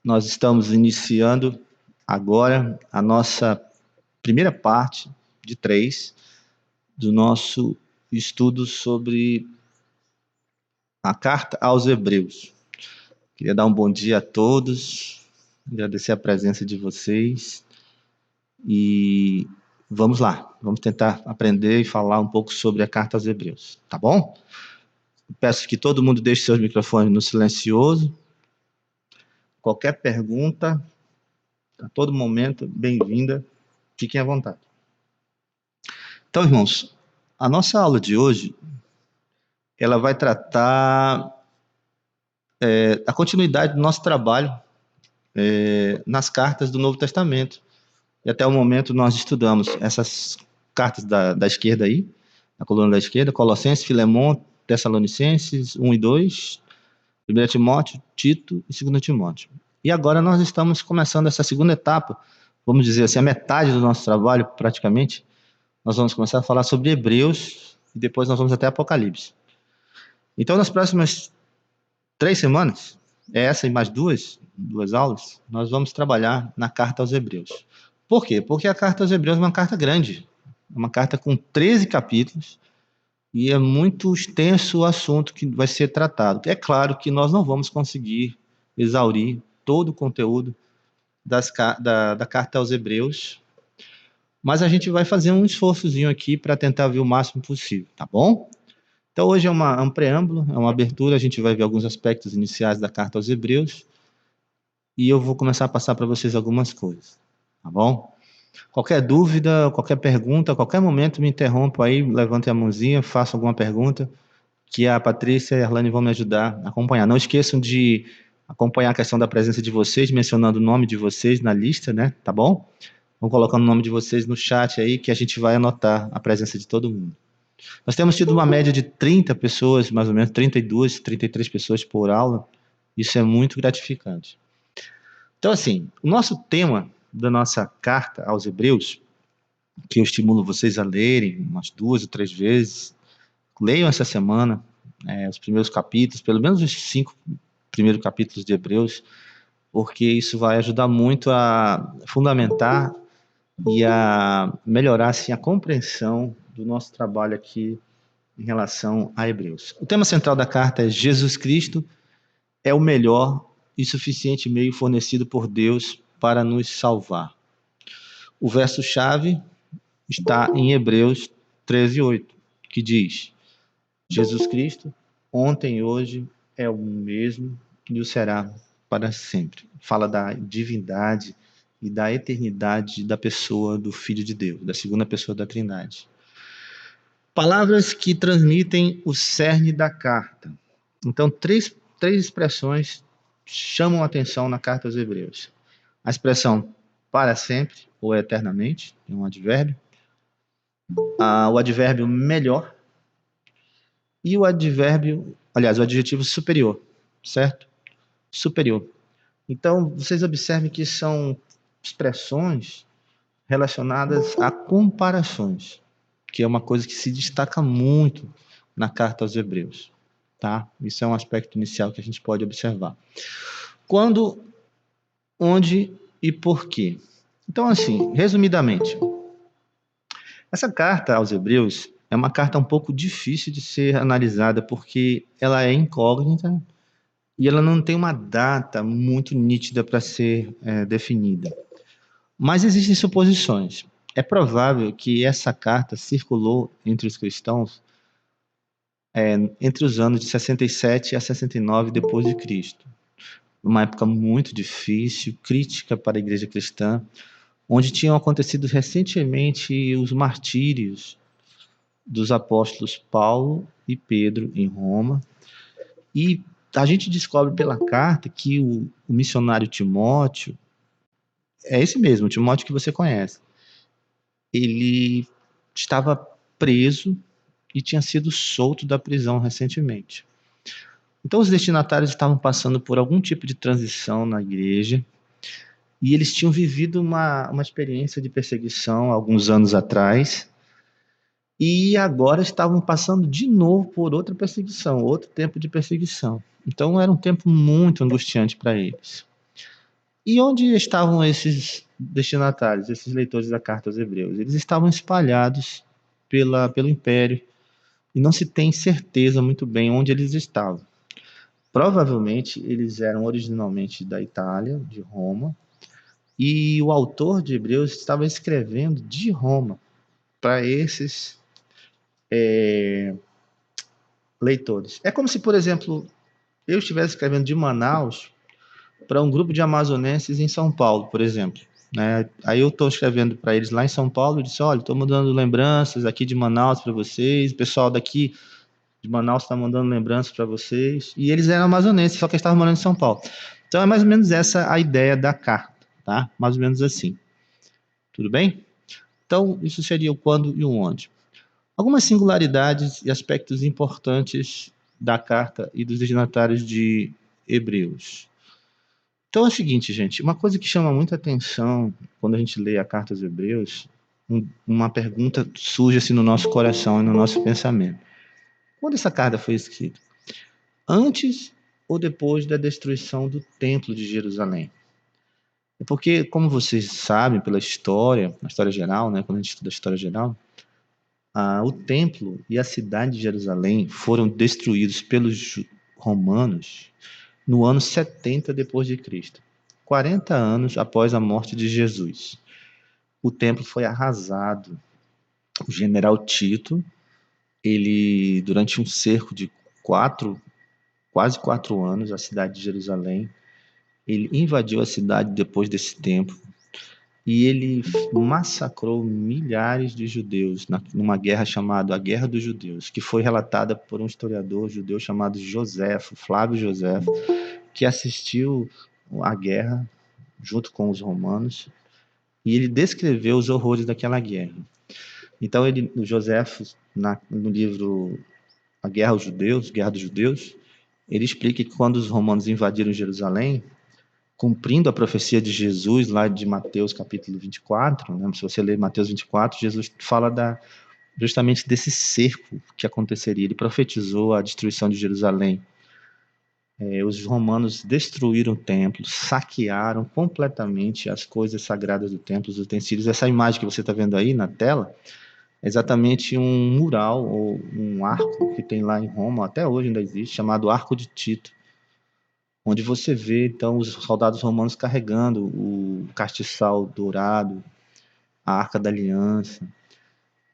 Nós estamos iniciando agora a nossa primeira parte de 3 do nosso estudo sobre a carta aos Hebreus. Queria dar um bom dia a todos, agradecer a presença de vocês e vamos lá, vamos tentar aprender e falar um pouco sobre a carta aos Hebreus, tá bom? Peço que todo mundo deixe seus microfones no silencioso. Qualquer pergunta, a todo momento, bem-vinda, fiquem à vontade. Então, irmãos, a nossa aula de hoje, ela vai tratar a continuidade do nosso trabalho nas cartas do Novo Testamento. E até o momento nós estudamos essas cartas da esquerda aí, na coluna da esquerda, Colossenses, Filemon, Tessalonicenses 1 e 2, 1 Timóteo, Tito e 2 Timóteo. E agora nós estamos começando essa segunda etapa, vamos dizer assim, a metade do nosso trabalho, praticamente. Nós vamos começar a falar sobre Hebreus e depois nós vamos até Apocalipse. Então, nas próximas 3 semanas, essa e mais duas aulas, nós vamos trabalhar na carta aos Hebreus. Por quê? Porque a carta aos Hebreus é uma carta grande, é uma carta com 13 capítulos e é muito extenso o assunto que vai ser tratado. É claro que nós não vamos conseguir exaurir todo o conteúdo da carta aos Hebreus, mas a gente vai fazer um esforçozinho aqui para tentar ver o máximo possível, tá bom? Então hoje é um preâmbulo, é uma abertura, a gente vai ver alguns aspectos iniciais da carta aos Hebreus e eu vou começar a passar para vocês algumas coisas, tá bom? Qualquer dúvida, qualquer pergunta, a qualquer momento me interrompa aí, levante a mãozinha, faça alguma pergunta, que a Patrícia e a Erlane vão me ajudar a acompanhar. Não esqueçam de acompanhar a questão da presença de vocês, mencionando o nome de vocês na lista, né? Tá bom? Vão colocando o nome de vocês no chat aí, que a gente vai anotar a presença de todo mundo. Nós temos tido uma média de 30 pessoas, mais ou menos, 32, 33 pessoas por aula. Isso é muito gratificante. Então, assim, o nosso tema da nossa carta aos Hebreus, que eu estimulo vocês a lerem umas 2 ou 3 vezes, leiam essa semana os primeiros capítulos, pelo menos os 5 primeiros capítulos de Hebreus, porque isso vai ajudar muito a fundamentar e a melhorar assim, a compreensão do nosso trabalho aqui em relação a Hebreus. O tema central da carta é Jesus Cristo é o melhor e suficiente meio fornecido por Deus para nos salvar. O verso-chave está em Hebreus 13:8, que diz: Jesus Cristo, ontem e hoje, é o mesmo e o será para sempre. Fala da divindade e da eternidade da pessoa do Filho de Deus, da segunda pessoa da Trindade. Palavras que transmitem o cerne da carta. Então, três expressões chamam a atenção na carta aos Hebreus. A expressão para sempre, ou eternamente, é um advérbio. O advérbio melhor. E o advérbio, aliás, o adjetivo superior, certo? Superior. Então, vocês observem que são expressões relacionadas a comparações, que é uma coisa que se destaca muito na carta aos Hebreus, tá? Isso é um aspecto inicial que a gente pode observar. Quando, onde e por quê? Então, assim, resumidamente, essa carta aos Hebreus é uma carta um pouco difícil de ser analisada, porque ela é incógnita e ela não tem uma data muito nítida para ser definida. Mas existem suposições. É provável que essa carta circulou entre os cristãos entre os anos de 67 a 69 depois de Cristo. Uma época muito difícil, crítica para a igreja cristã, onde tinham acontecido recentemente os martírios dos apóstolos Paulo e Pedro em Roma. E a gente descobre pela carta que o missionário Timóteo, é esse mesmo, o Timóteo que você conhece, ele estava preso e tinha sido solto da prisão recentemente. Então os destinatários estavam passando por algum tipo de transição na igreja e eles tinham vivido uma experiência de perseguição alguns anos atrás e agora estavam passando de novo por outra perseguição, outro tempo de perseguição. Então era um tempo muito angustiante para eles. E onde estavam esses destinatários, esses leitores da carta aos Hebreus? Eles estavam espalhados pelo Império e não se tem certeza muito bem onde eles estavam. Provavelmente eles eram originalmente da Itália, de Roma, e o autor de Hebreus estava escrevendo de Roma para esses leitores. É como se, por exemplo, eu estivesse escrevendo de Manaus para um grupo de amazonenses em São Paulo, por exemplo. Né? Aí eu estou escrevendo para eles lá em São Paulo e disse: olha, estou mandando lembranças aqui de Manaus para vocês, o pessoal daqui de Manaus está mandando lembranças para vocês. E eles eram amazonenses, só que estavam morando em São Paulo. Então é mais ou menos essa a ideia da carta, tá? Mais ou menos assim. Tudo bem? Então, isso seria o quando e o onde. Algumas singularidades e aspectos importantes da carta e dos destinatários de Hebreus. Então é o seguinte, gente, uma coisa que chama muita atenção quando a gente lê a carta aos Hebreus, uma pergunta surge assim no nosso coração e no nosso pensamento. Quando essa carta foi escrita? Antes ou depois da destruição do Templo de Jerusalém? É porque, como vocês sabem pela história, na história geral, né, quando a gente estuda a história geral, o templo e a cidade de Jerusalém foram destruídos pelos romanos no ano 70 depois de Cristo, 40 anos após a morte de Jesus. O templo foi arrasado. O general Tito, ele durante um cerco de quase 4 anos, a cidade de Jerusalém, ele invadiu a cidade depois desse tempo e ele massacrou milhares de judeus numa guerra chamada a Guerra dos Judeus, que foi relatada por um historiador judeu chamado Joséfo, Flávio Joséfo, que assistiu à guerra junto com os romanos e ele descreveu os horrores daquela guerra. Então, o Joséfo, no livro A Guerra aos Judeus, Guerra dos Judeus, ele explica que quando os romanos invadiram Jerusalém, cumprindo a profecia de Jesus lá de Mateus capítulo 24, né? Se você ler Mateus 24, Jesus fala justamente desse cerco que aconteceria. Ele profetizou a destruição de Jerusalém. Os romanos destruíram o templo, saquearam completamente as coisas sagradas do templo, os utensílios. Essa imagem que você está vendo aí na tela é exatamente um mural ou um arco que tem lá em Roma, até hoje ainda existe, chamado Arco de Tito, onde você vê então os soldados romanos carregando o castiçal dourado, a Arca da Aliança,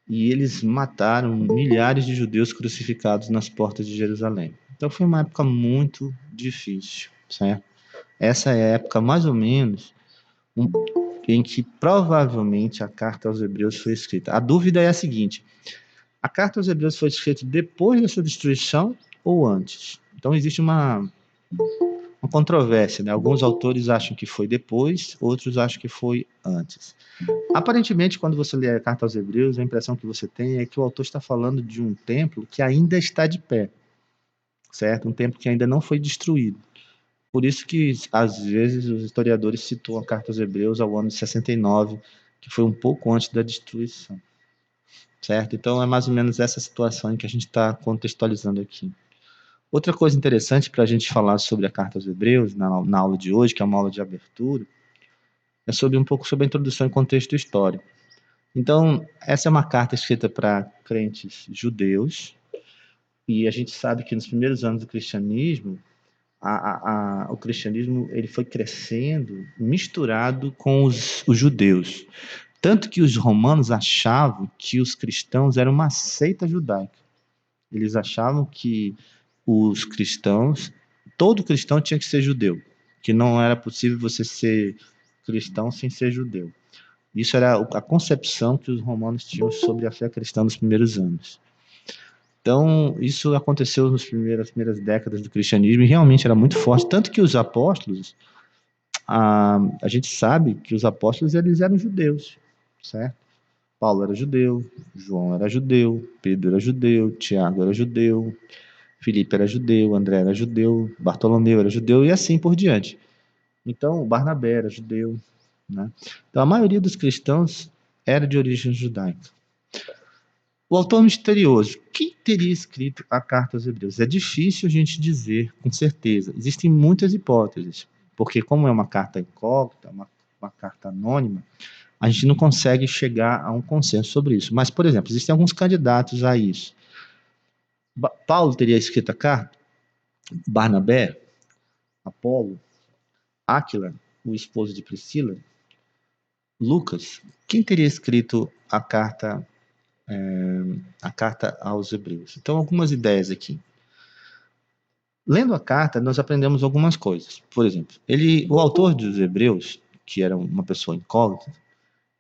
e eles mataram milhares de judeus crucificados nas portas de Jerusalém. Então foi uma época muito difícil, certo? Essa é a época mais ou menos em que provavelmente a carta aos Hebreus foi escrita. A dúvida é a seguinte: a carta aos Hebreus foi escrita depois dessa destruição ou antes? Então existe uma controvérsia, né? Alguns autores acham que foi depois, outros acham que foi antes. Aparentemente, quando você lê a carta aos Hebreus, a impressão que você tem é que o autor está falando de um templo que ainda está de pé, certo? Um templo que ainda não foi destruído. Por isso que, às vezes, os historiadores situam a carta aos Hebreus ao ano de 69, que foi um pouco antes da destruição, certo? Então, é mais ou menos essa situação em que a gente está contextualizando aqui. Outra coisa interessante para a gente falar sobre a carta aos Hebreus, na aula de hoje, que é uma aula de abertura, é sobre um pouco sobre a introdução e contexto histórico. Então, essa é uma carta escrita para crentes judeus, e a gente sabe que nos primeiros anos do cristianismo, o cristianismo ele foi crescendo misturado com os judeus. Tanto que os romanos achavam que os cristãos eram uma seita judaica. Eles achavam que os cristãos, todo cristão tinha que ser judeu, que não era possível você ser cristão sem ser judeu. Isso era a concepção que os romanos tinham sobre a fé cristã nos primeiros anos. Então, isso aconteceu nas primeiras décadas do cristianismo e realmente era muito forte, tanto que os apóstolos, a gente sabe que os apóstolos eles eram judeus, certo? Paulo era judeu, João era judeu, Pedro era judeu, Tiago era judeu, Filipe era judeu, André era judeu, Bartolomeu era judeu e assim por diante. Então, Barnabé era judeu, né? Então, a maioria dos cristãos era de origem judaica. O autor misterioso, quem teria escrito a carta aos Hebreus? É difícil a gente dizer com certeza. Existem muitas hipóteses. porque como é uma carta incógnita, uma carta anônima, a gente não consegue chegar a um consenso sobre isso. Mas, por exemplo, existem alguns candidatos a isso. Paulo teria escrito a carta, Barnabé, Apolo, Áquila, o esposo de Priscila, Lucas. Quem teria escrito a carta aos Hebreus? Então, algumas ideias aqui. Lendo a carta, nós aprendemos algumas coisas. Por exemplo, o autor dos Hebreus, que era uma pessoa incógnita,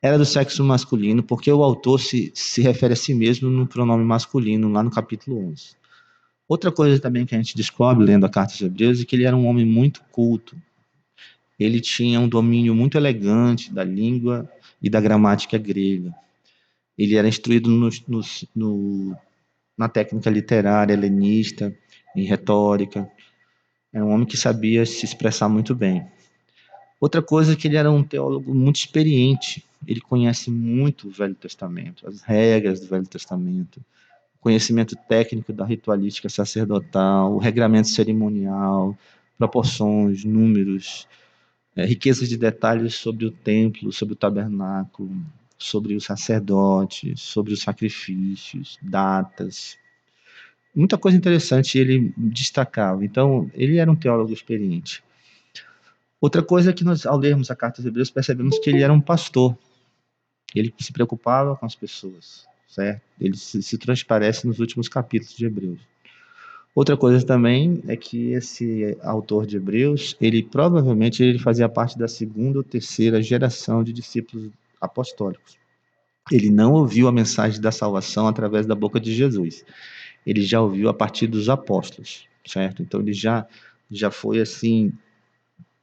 era do sexo masculino, porque o autor se refere a si mesmo no pronome masculino, lá no capítulo 11. Outra coisa também que a gente descobre lendo a carta aos Hebreus é que ele era um homem muito culto. Ele tinha um domínio muito elegante da língua e da gramática grega. Ele era instruído na técnica literária helenista, em retórica. Era um homem que sabia se expressar muito bem. Outra coisa é que ele era um teólogo muito experiente. Ele conhece muito o Velho Testamento, as regras do Velho Testamento, o conhecimento técnico da ritualística sacerdotal, o regramento cerimonial, proporções, números, riquezas de detalhes sobre o templo, sobre o tabernáculo, sobre os sacerdotes, sobre os sacrifícios, datas. Muita coisa interessante ele destacava. Então, ele era um teólogo experiente. Outra coisa é que nós, ao lermos a carta aos Hebreus, percebemos que ele era um pastor. Ele se preocupava com as pessoas, certo? Ele se transparece nos últimos capítulos de Hebreus. Outra coisa também é que esse autor de Hebreus, ele provavelmente fazia parte da segunda ou terceira geração de discípulos apostólicos. Ele não ouviu a mensagem da salvação através da boca de Jesus. Ele já ouviu a partir dos apóstolos, certo? Então ele já foi assim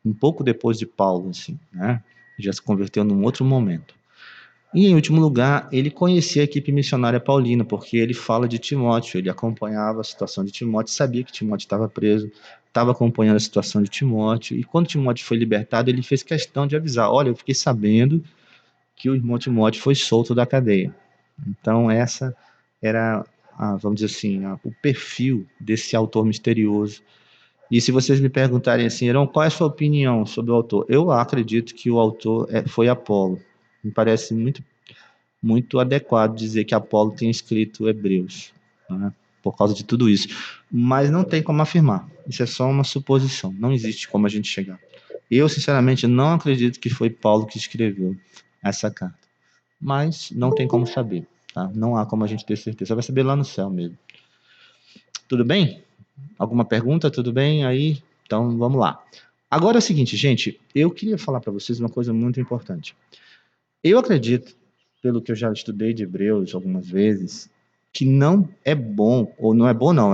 um pouco depois de Paulo, assim, né? Já se converteu num outro momento. E, em último lugar, ele conhecia a equipe missionária paulina, porque ele fala de Timóteo, ele acompanhava a situação de Timóteo, sabia que Timóteo estava preso, estava acompanhando a situação de Timóteo, e quando Timóteo foi libertado, ele fez questão de avisar, olha, eu fiquei sabendo que o irmão Timóteo foi solto da cadeia. Então, essa era, vamos dizer assim, o perfil desse autor misterioso. E se vocês me perguntarem assim, Heron, qual é a sua opinião sobre o autor? Eu acredito que o autor foi Apolo. Me parece muito adequado dizer que Apolo tem escrito Hebreus, né, por causa de tudo isso. Mas não tem como afirmar. Isso é só uma suposição. Não existe como a gente chegar. Eu, sinceramente, não acredito que foi Paulo que escreveu essa carta. Mas não tem como saber. Tá? Não há como a gente ter certeza. Você vai saber lá no céu mesmo. Tudo bem? Alguma pergunta? Tudo bem aí? Então, vamos lá. Agora é o seguinte, gente. Eu queria falar para vocês uma coisa muito importante. Eu acredito, pelo que eu já estudei de Hebreus algumas vezes, que não é bom, ou não é bom não,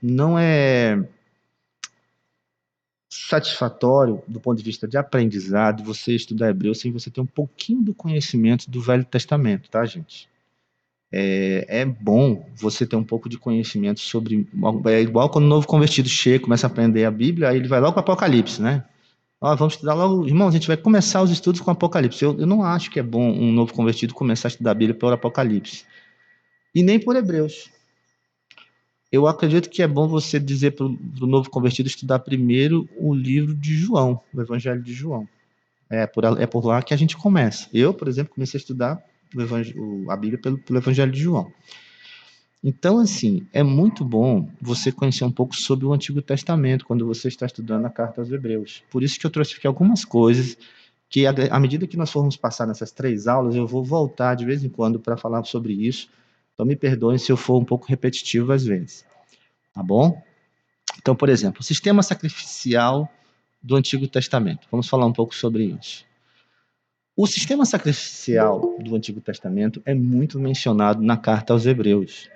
não é satisfatório do ponto de vista de aprendizado você estudar Hebreus sem você ter um pouquinho do conhecimento do Velho Testamento, tá, gente? É bom você ter um pouco de conhecimento sobre. É igual quando o novo convertido chega, começa a aprender a Bíblia, aí ele vai logo para o Apocalipse, né? Ó, vamos estudar logo. Irmãos, a gente vai começar os estudos com Apocalipse. Eu não acho que é bom um novo convertido começar a estudar a Bíblia por Apocalipse. E nem por Hebreus. Eu acredito que é bom você dizer para o novo convertido estudar primeiro o livro de João, o Evangelho de João. É por lá que a gente começa. Eu, por exemplo, comecei a estudar a Bíblia pelo Evangelho de João. Então, assim, é muito bom você conhecer um pouco sobre o Antigo Testamento quando você está estudando a Carta aos Hebreus. Por isso que eu trouxe aqui algumas coisas que, à medida que nós formos passar nessas 3 aulas, eu vou voltar de vez em quando para falar sobre isso. Então, me perdoem se eu for um pouco repetitivo às vezes. Tá bom? Então, por exemplo, o sistema sacrificial do Antigo Testamento. Vamos falar um pouco sobre isso. O sistema sacrificial do Antigo Testamento é muito mencionado na Carta aos Hebreus.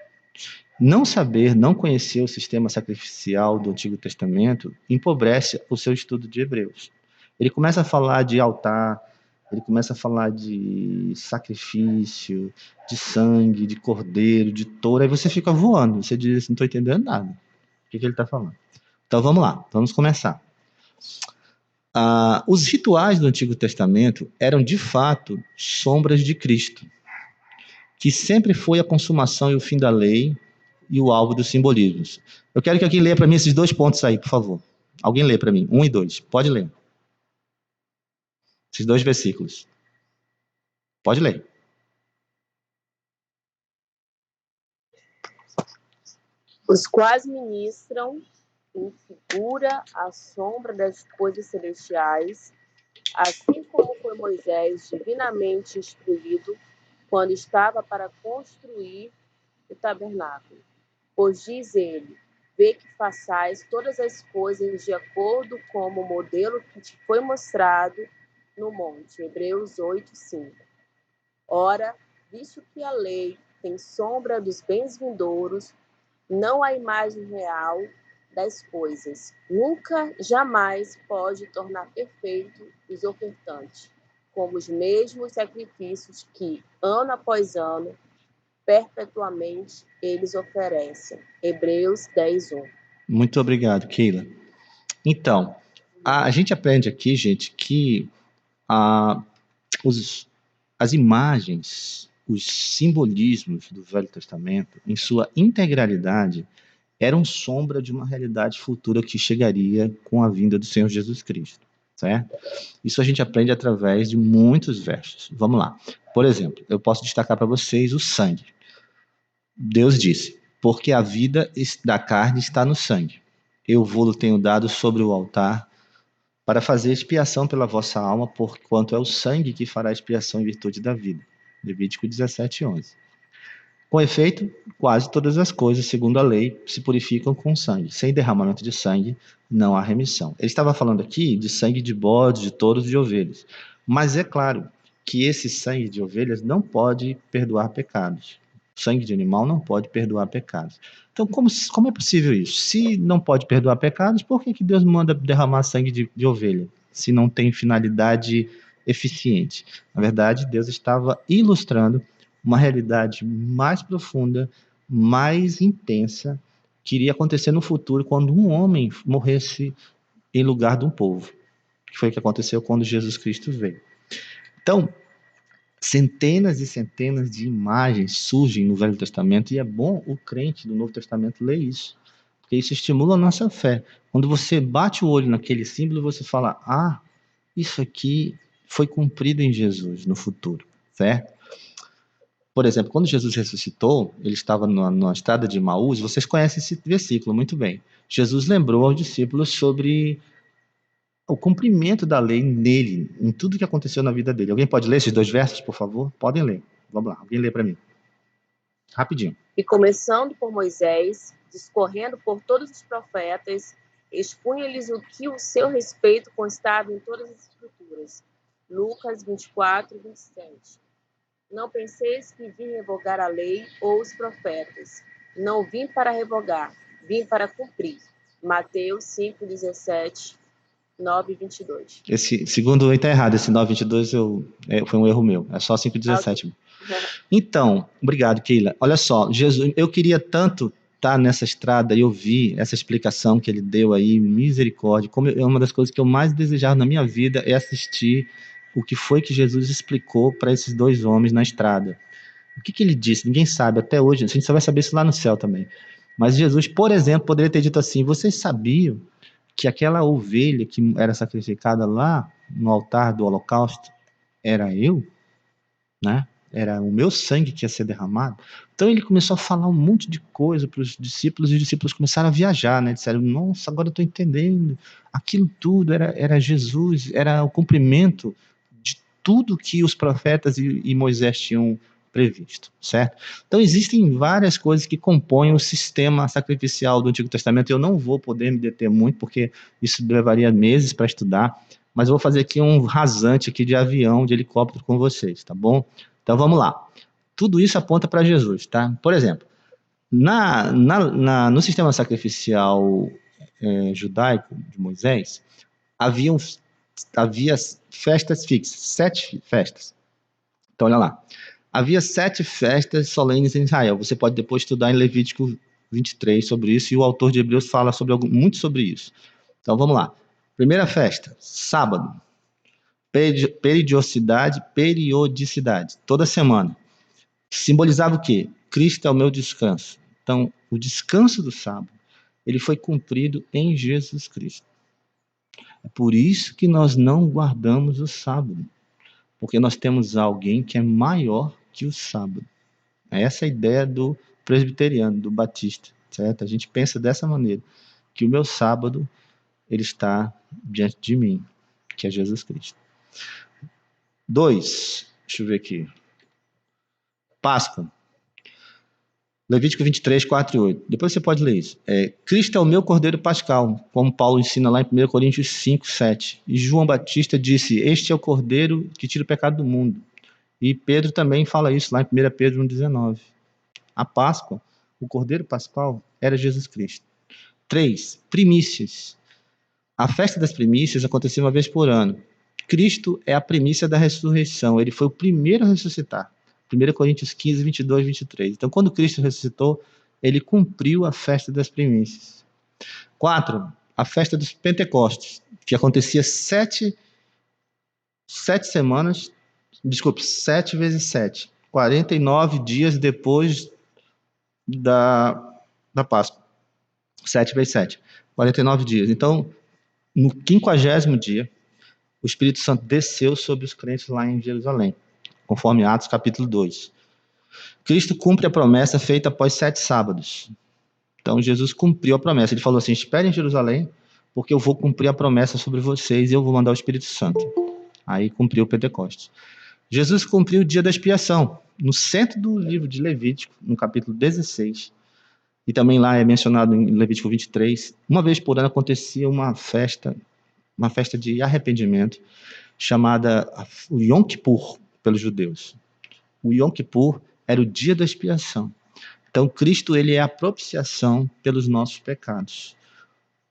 Não saber, não conhecer o sistema sacrificial do Antigo Testamento empobrece o seu estudo de Hebreus. Ele começa a falar de altar, ele começa a falar de sacrifício, de sangue, de cordeiro, de touro, aí você fica voando, você diz, não estou entendendo nada. O que ele está falando? Então vamos lá, vamos começar. Os rituais do Antigo Testamento eram de fato sombras de Cristo, que sempre foi a consumação e o fim da lei e o alvo dos simbolismos. Eu quero que alguém leia para mim esses 2 pontos aí, por favor. Alguém lê para mim, 1 e 2. Pode ler. Esses 2 versículos. Pode ler. Os quais ministram em figura a sombra das coisas celestiais, assim como foi Moisés divinamente instruído quando estava para construir o tabernáculo. Pois diz ele, vê que façais todas as coisas de acordo com o modelo que te foi mostrado no monte. Hebreus 8:5. Ora, visto que a lei tem sombra dos bens vindouros, não há imagem real das coisas. Nunca, jamais pode tornar perfeito os ofertantes, como os mesmos sacrifícios que, ano após ano, perpetuamente eles oferecem. Hebreus 10:1. Muito obrigado, Keila. Então, a gente aprende aqui, gente, que a, as imagens, os simbolismos do Velho Testamento, em sua integralidade, eram sombra de uma realidade futura que chegaria com a vinda do Senhor Jesus Cristo, certo? Isso a gente aprende através de muitos versos. Vamos lá. Por exemplo, eu posso destacar para vocês o sangue. Deus disse: porque a vida da carne está no sangue. Eu vou-lo tenho dado sobre o altar para fazer expiação pela vossa alma, porquanto é o sangue que fará expiação em virtude da vida. Levítico 17:11. Com efeito, quase todas as coisas, segundo a lei, se purificam com sangue. Sem derramamento de sangue, não há remissão. Ele estava falando aqui de sangue de bodes, de touros e de ovelhas. Mas é claro que esse sangue de ovelhas não pode perdoar pecados. O sangue de animal não pode perdoar pecados. Então, como é possível isso? Se não pode perdoar pecados, por que Deus manda derramar sangue de ovelha? Se não tem finalidade eficiente. Na verdade, Deus estava ilustrando uma realidade mais profunda, mais intensa, que iria acontecer no futuro quando um homem morresse em lugar de um povo, que foi o que aconteceu quando Jesus Cristo veio. Então, centenas e centenas de imagens surgem no Velho Testamento e é bom o crente do Novo Testamento ler isso, porque isso estimula a nossa fé. Quando você bate o olho naquele símbolo, você fala: ah, isso aqui foi cumprido em Jesus no futuro, certo? Por exemplo, quando Jesus ressuscitou, ele estava na estrada de Emaús, vocês conhecem esse versículo muito bem. Jesus lembrou aos discípulos sobre o cumprimento da lei nele, em tudo que aconteceu na vida dele. Alguém pode ler esses 2 versos, por favor? Podem ler. Vamos lá, alguém lê para mim. Rapidinho. E começando por Moisés, discorrendo por todos os profetas, expunha-lhes o que o seu respeito constava em todas as escrituras. Lucas 24:27. Não penseis que vim revogar a lei ou os profetas. Não vim para revogar, vim para cumprir. Mateus 5:17, 9:22. Esse segundo está errado, esse 9:22 foi um erro meu. É só 5:17. Okay. Então, obrigado, Keila. Olha só, Jesus, eu queria tanto estar nessa estrada e ouvir essa explicação que ele deu aí, misericórdia. Como é uma das coisas que eu mais desejava na minha vida é assistir o que foi que Jesus explicou para esses 2 homens na estrada. O que ele disse? Ninguém sabe até hoje. A gente só vai saber isso lá no céu também. Mas Jesus, por exemplo, poderia ter dito assim: vocês sabiam que aquela ovelha que era sacrificada lá no altar do holocausto era eu, né? Era o meu sangue que ia ser derramado. Então ele começou a falar um monte de coisa para os discípulos e os discípulos começaram a viajar, né? Disseram: nossa, agora eu estou entendendo. Aquilo tudo era Jesus, era o cumprimento de tudo que os profetas e Moisés tinham previsto, certo? Então existem várias coisas que compõem o sistema sacrificial do Antigo Testamento. Eu não vou poder me deter muito porque isso levaria meses para estudar, mas eu vou fazer aqui um rasante aqui de avião, de helicóptero com vocês, tá bom? Então vamos lá. Tudo isso aponta para Jesus, tá? Por exemplo, no sistema sacrificial judaico de Moisés, havia festas fixas, 7 festas. Então olha lá. Havia 7 festas solenes em Israel. Você pode depois estudar em Levítico 23 sobre isso, e o autor de Hebreus fala muito sobre isso. Então vamos lá. Primeira festa, sábado. Periodicidade, toda semana. Simbolizava o quê? Cristo é o meu descanso. Então, o descanso do sábado, ele foi cumprido em Jesus Cristo. É por isso que nós não guardamos o sábado, porque nós temos alguém que é maior que o sábado. Essa é a ideia do presbiteriano, do batista, certo? A gente pensa dessa maneira, que o meu sábado, ele está diante de mim, que é Jesus Cristo. 2, deixa eu ver aqui. Páscoa. Levítico 23, 4 e 8. Depois você pode ler isso. Cristo é o meu cordeiro pascal, como Paulo ensina lá em 1 Coríntios 5, 7. E João Batista disse, este é o cordeiro que tira o pecado do mundo. E Pedro também fala isso lá em 1 Pedro 1,19. A Páscoa, o cordeiro pascal, era Jesus Cristo. 3, primícias. A festa das primícias acontecia uma vez por ano. Cristo é a primícia da ressurreição. Ele foi o primeiro a ressuscitar. 1 Coríntios 15, 22, 23. Então, quando Cristo ressuscitou, ele cumpriu a festa das primícias. 4, a festa dos Pentecostes, que acontecia 7 semanas, 7 vezes 7, 49 dias depois da Páscoa. 7 vezes 7, 49 dias. Então, no 50º dia, o Espírito Santo desceu sobre os crentes lá em Jerusalém, conforme Atos capítulo 2. Cristo cumpre a promessa feita após 7 sábados. Então, Jesus cumpriu a promessa. Ele falou assim, esperem em Jerusalém, porque eu vou cumprir a promessa sobre vocês e eu vou mandar o Espírito Santo. Aí cumpriu o Pentecostes. Jesus cumpriu o dia da expiação. No centro do livro de Levítico, no capítulo 16, e também lá é mencionado em Levítico 23, uma vez por ano acontecia uma festa de arrependimento, chamada o Yom Kippur, pelos judeus. O Yom Kippur era o dia da expiação. Então, Cristo, ele é a propiciação pelos nossos pecados.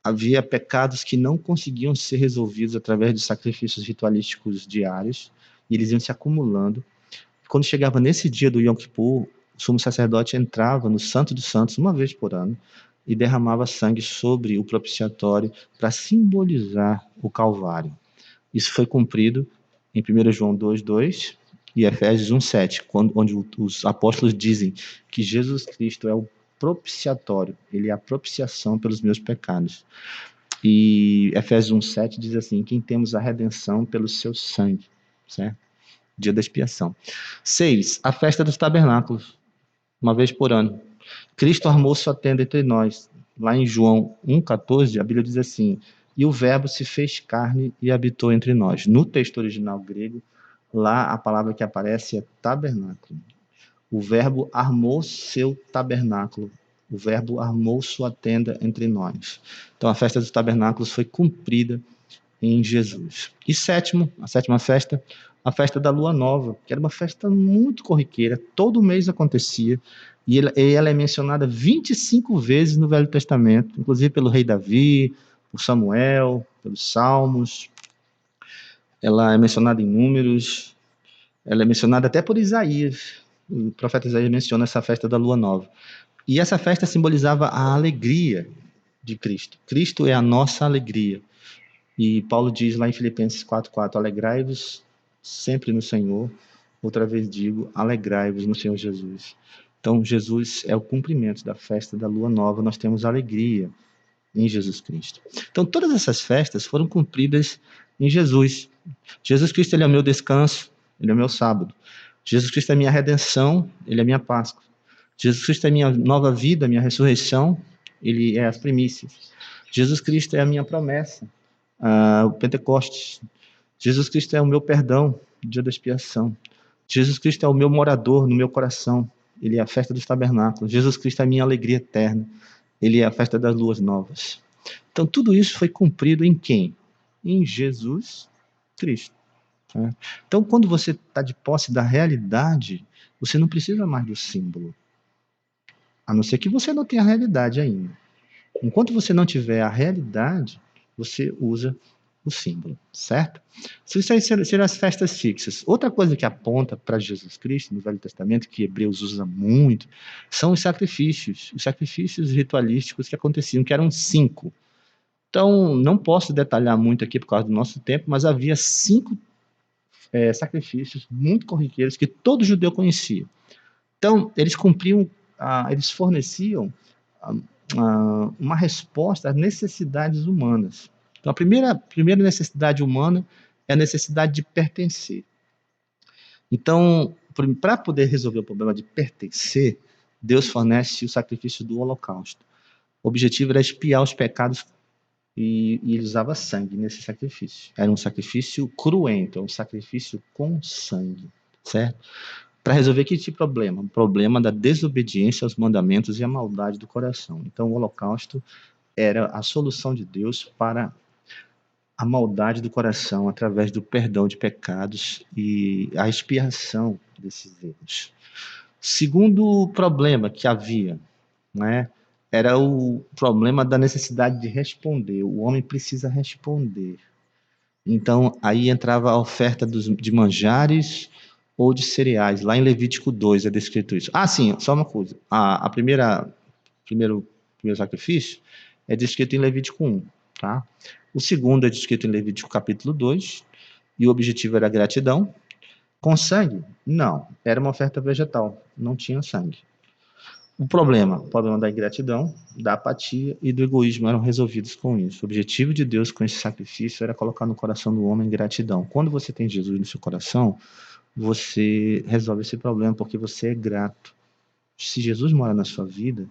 Havia pecados que não conseguiam ser resolvidos através de sacrifícios ritualísticos diários, e eles iam se acumulando. Quando chegava nesse dia do Yom Kippur, o sumo sacerdote entrava no Santo dos Santos uma vez por ano e derramava sangue sobre o propiciatório para simbolizar o Calvário. Isso foi cumprido em 1 João 2,2 e Efésios 1,7, onde os apóstolos dizem que Jesus Cristo é o propiciatório, ele é a propiciação pelos meus pecados. E Efésios 1,7 diz assim, quem temos a redenção pelo seu sangue, certo? Dia da expiação. 6, a festa dos tabernáculos, uma vez por ano. Cristo armou sua tenda entre nós. Lá em João 1,14, a Bíblia diz assim, e o verbo se fez carne e habitou entre nós. No texto original grego, lá a palavra que aparece é tabernáculo. O verbo armou seu tabernáculo. O verbo armou sua tenda entre nós. Então a festa dos tabernáculos foi cumprida em Jesus. E sétimo, a sétima festa, a festa da Lua Nova, que era uma festa muito corriqueira, todo mês acontecia, e ela é mencionada 25 vezes no Velho Testamento, inclusive pelo rei Davi, por Samuel, pelos Salmos. Ela é mencionada em Números, ela é mencionada até por Isaías. O profeta Isaías menciona essa festa da Lua Nova. E essa festa simbolizava a alegria de Cristo. Cristo é a nossa alegria. E Paulo diz lá em Filipenses 4,4, alegrai-vos sempre no Senhor. Outra vez digo, alegrai-vos no Senhor Jesus. Então, Jesus é o cumprimento da festa da Lua Nova. Nós temos alegria em Jesus Cristo. Então, todas essas festas foram cumpridas em Jesus. Jesus Cristo, ele é o meu descanso, ele é o meu sábado. Jesus Cristo é a minha redenção, ele é a minha Páscoa. Jesus Cristo é a minha nova vida, a minha ressurreição, ele é as primícias. Jesus Cristo é a minha promessa, o Pentecostes. Jesus Cristo é o meu perdão, o dia da expiação. Jesus Cristo é o meu morador no meu coração. Ele é a festa dos tabernáculos. Jesus Cristo é a minha alegria eterna. Ele é a festa das luas novas. Então, tudo isso foi cumprido em quem? Em Jesus Cristo. Tá? Então, quando você está de posse da realidade, você não precisa mais do símbolo. A não ser que você não tenha a realidade ainda. Enquanto você não tiver a realidade, você usa o símbolo, certo? Isso aí seriam as festas fixas. Outra coisa que aponta para Jesus Cristo, no Velho Testamento, que Hebreus usa muito, são os sacrifícios ritualísticos que aconteciam, que eram 5. Então, não posso detalhar muito aqui por causa do nosso tempo, mas havia 5 sacrifícios muito corriqueiros que todo judeu conhecia. Então, eles cumpriam, eles forneciam uma resposta às necessidades humanas. Então, a primeira necessidade humana é a necessidade de pertencer. Então, para poder resolver o problema de pertencer, Deus fornece o sacrifício do holocausto. O objetivo era expiar os pecados e ele usava sangue nesse sacrifício. Era um sacrifício cruento, um sacrifício com sangue, certo? Para resolver que tipo de problema? O problema da desobediência aos mandamentos e a maldade do coração. Então, o holocausto era a solução de Deus para a maldade do coração através do perdão de pecados e a expiação desses erros. Segundo problema que havia, né, era o problema da necessidade de responder. O homem precisa responder. Então, aí entrava a oferta de manjares ou de cereais. Lá em Levítico 2 é descrito isso. Ah, sim, só uma coisa. Primeiro sacrifício é descrito em Levítico 1, tá? O segundo é descrito em Levítico capítulo 2, e o objetivo era gratidão. Com sangue? Não, era uma oferta vegetal, não tinha sangue. O problema da ingratidão, da apatia e do egoísmo eram resolvidos com isso. O objetivo de Deus com esse sacrifício era colocar no coração do homem gratidão. Quando você tem Jesus no seu coração, você resolve esse problema porque você é grato. Se Jesus mora na sua vida,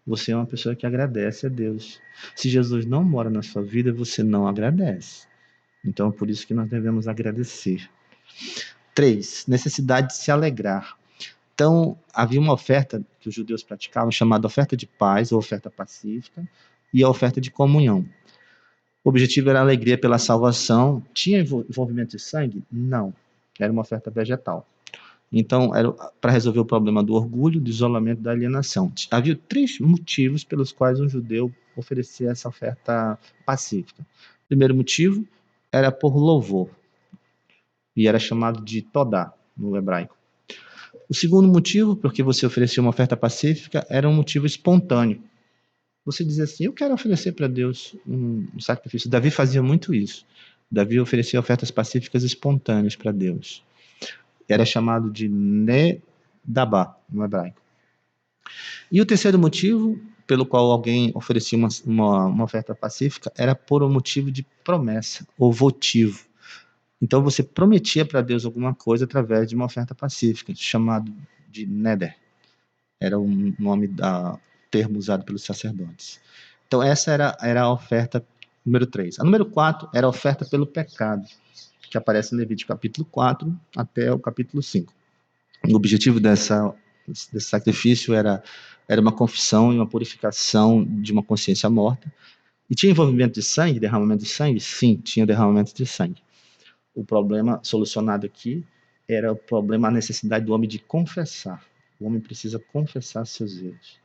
você é uma pessoa que agradece a Deus. Se Jesus não mora na sua vida, você não agradece. Então, é por isso que nós devemos agradecer. 3. Necessidade de se alegrar. Então, havia uma oferta que os judeus praticavam, chamada oferta de paz ou oferta pacífica, e a oferta de comunhão. O objetivo era a alegria pela salvação. Tinha envolvimento de sangue? Não. Era uma oferta vegetal. Então, era para resolver o problema do orgulho, do isolamento, da alienação. Havia 3 motivos pelos quais um judeu oferecia essa oferta pacífica. O primeiro motivo era por louvor, e era chamado de todá no hebraico. O segundo motivo, porque você oferecia uma oferta pacífica, era um motivo espontâneo. Você dizia assim, eu quero oferecer para Deus um sacrifício. Davi fazia muito isso. Davi oferecia ofertas pacíficas espontâneas para Deus. Era chamado de nedabá no hebraico. E o terceiro motivo pelo qual alguém oferecia uma oferta pacífica era por um motivo de promessa ou votivo. Então você prometia para Deus alguma coisa através de uma oferta pacífica, chamado de neder. Era o termo usado pelos sacerdotes. Então essa era a oferta número 3. A número 4 era a oferta pelo pecado, que aparece em Levítico capítulo 4 até o capítulo 5. O objetivo desse sacrifício era uma confissão e uma purificação de uma consciência morta. E tinha envolvimento de sangue, derramamento de sangue? Sim, tinha derramamento de sangue. O problema solucionado aqui era a necessidade do homem de confessar. O homem precisa confessar seus erros.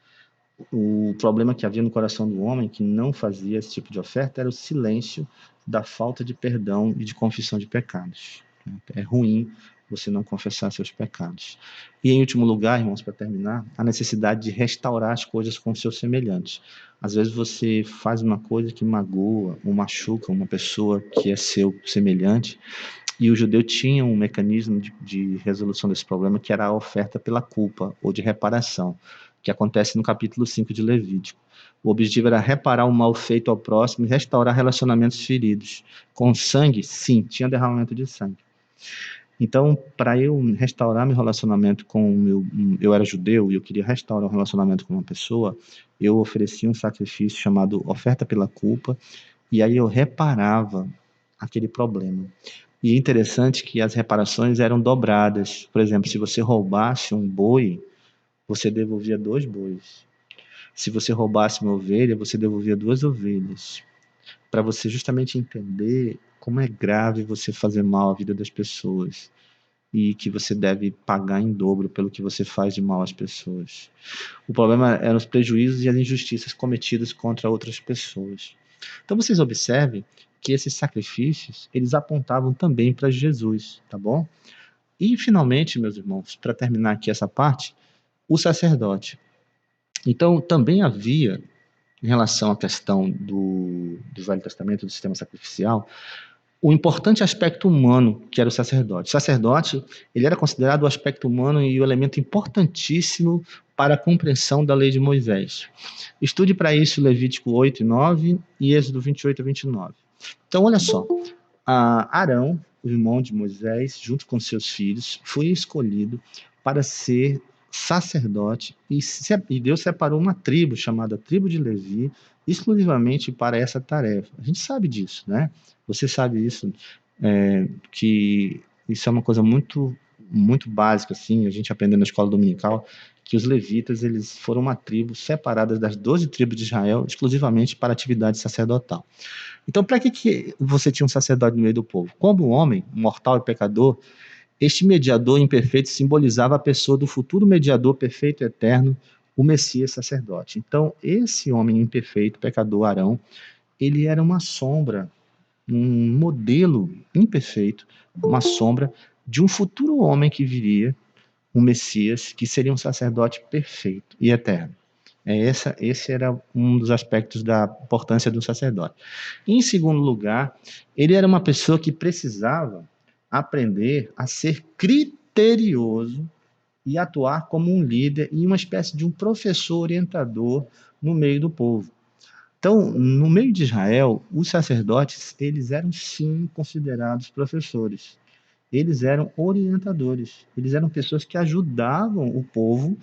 O problema que havia no coração do homem que não fazia esse tipo de oferta era o silêncio da falta de perdão e de confissão de pecados. É ruim você não confessar seus pecados. E, em último lugar, irmãos, para terminar, a necessidade de restaurar as coisas com seus semelhantes. Às vezes você faz uma coisa que magoa ou machuca uma pessoa que é seu semelhante, e o judeu tinha um mecanismo de resolução desse problema, que era a oferta pela culpa ou de reparação, que acontece no capítulo 5 de Levítico. O objetivo era reparar o mal feito ao próximo e restaurar relacionamentos feridos. Com sangue, sim, tinha derramamento de sangue. Então, para eu restaurar meu relacionamento eu era judeu e eu queria restaurar o relacionamento com uma pessoa, eu oferecia um sacrifício chamado oferta pela culpa, e aí eu reparava aquele problema. E é interessante que as reparações eram dobradas. Por exemplo, se você roubasse um boi, você devolvia 2 bois. Se você roubasse uma ovelha, você devolvia 2 ovelhas. Para você justamente entender como é grave você fazer mal à vida das pessoas e que você deve pagar em dobro pelo que você faz de mal às pessoas. O problema eram os prejuízos e as injustiças cometidas contra outras pessoas. Então vocês observem que esses sacrifícios, eles apontavam também para Jesus, tá bom? E finalmente, meus irmãos, para terminar aqui essa parte, o sacerdote. Então também havia, em relação à questão do Velho Testamento, do sistema sacrificial, o importante aspecto humano que era o sacerdote. O sacerdote, ele era considerado o aspecto humano e o elemento importantíssimo para a compreensão da lei de Moisés. Estude para isso Levítico 8 e 9 e Êxodo 28 a 29. Então, olha só, Arão, o irmão de Moisés, junto com seus filhos, foi escolhido para ser sacerdote e Deus separou uma tribo chamada tribo de Levi exclusivamente para essa tarefa. A gente sabe disso, né? Você sabe isso, que isso é uma coisa muito básica, assim, a gente aprendeu na escola dominical, que os levitas eles foram uma tribo separada das 12 tribos de Israel exclusivamente para atividade sacerdotal. Então, para que você tinha um sacerdote no meio do povo? Como um homem, mortal e pecador, este mediador imperfeito simbolizava a pessoa do futuro mediador perfeito e eterno, o Messias sacerdote. Então, esse homem imperfeito, pecador, Arão, ele era uma sombra, um modelo imperfeito, uma sombra de um futuro homem que viria, um Messias, que seria um sacerdote perfeito e eterno. Esse era um dos aspectos da importância do sacerdote. Em segundo lugar, ele era uma pessoa que precisava aprender a ser criterioso e atuar como um líder e uma espécie de um professor orientador no meio do povo. Então, no meio de Israel, os sacerdotes, eles eram sim considerados professores. Eles eram orientadores. Eles eram pessoas que ajudavam o povo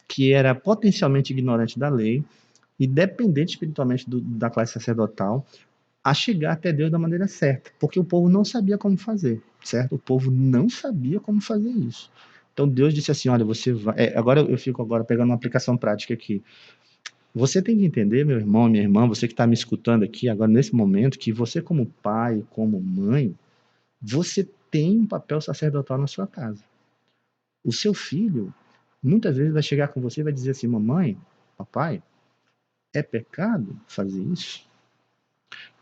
que era potencialmente ignorante da lei e dependente espiritualmente da classe sacerdotal a chegar até Deus da maneira certa, porque o povo não sabia como fazer, certo? O povo não sabia como fazer isso. Então Deus disse assim, olha, você vai... agora eu fico pegando uma aplicação prática aqui. Você tem que entender, meu irmão, minha irmã, você que está me escutando aqui agora nesse momento, que você como pai, como mãe, você tem um papel sacerdotal na sua casa. O seu filho, muitas vezes vai chegar com você e vai dizer assim, mamãe, papai, é pecado fazer isso?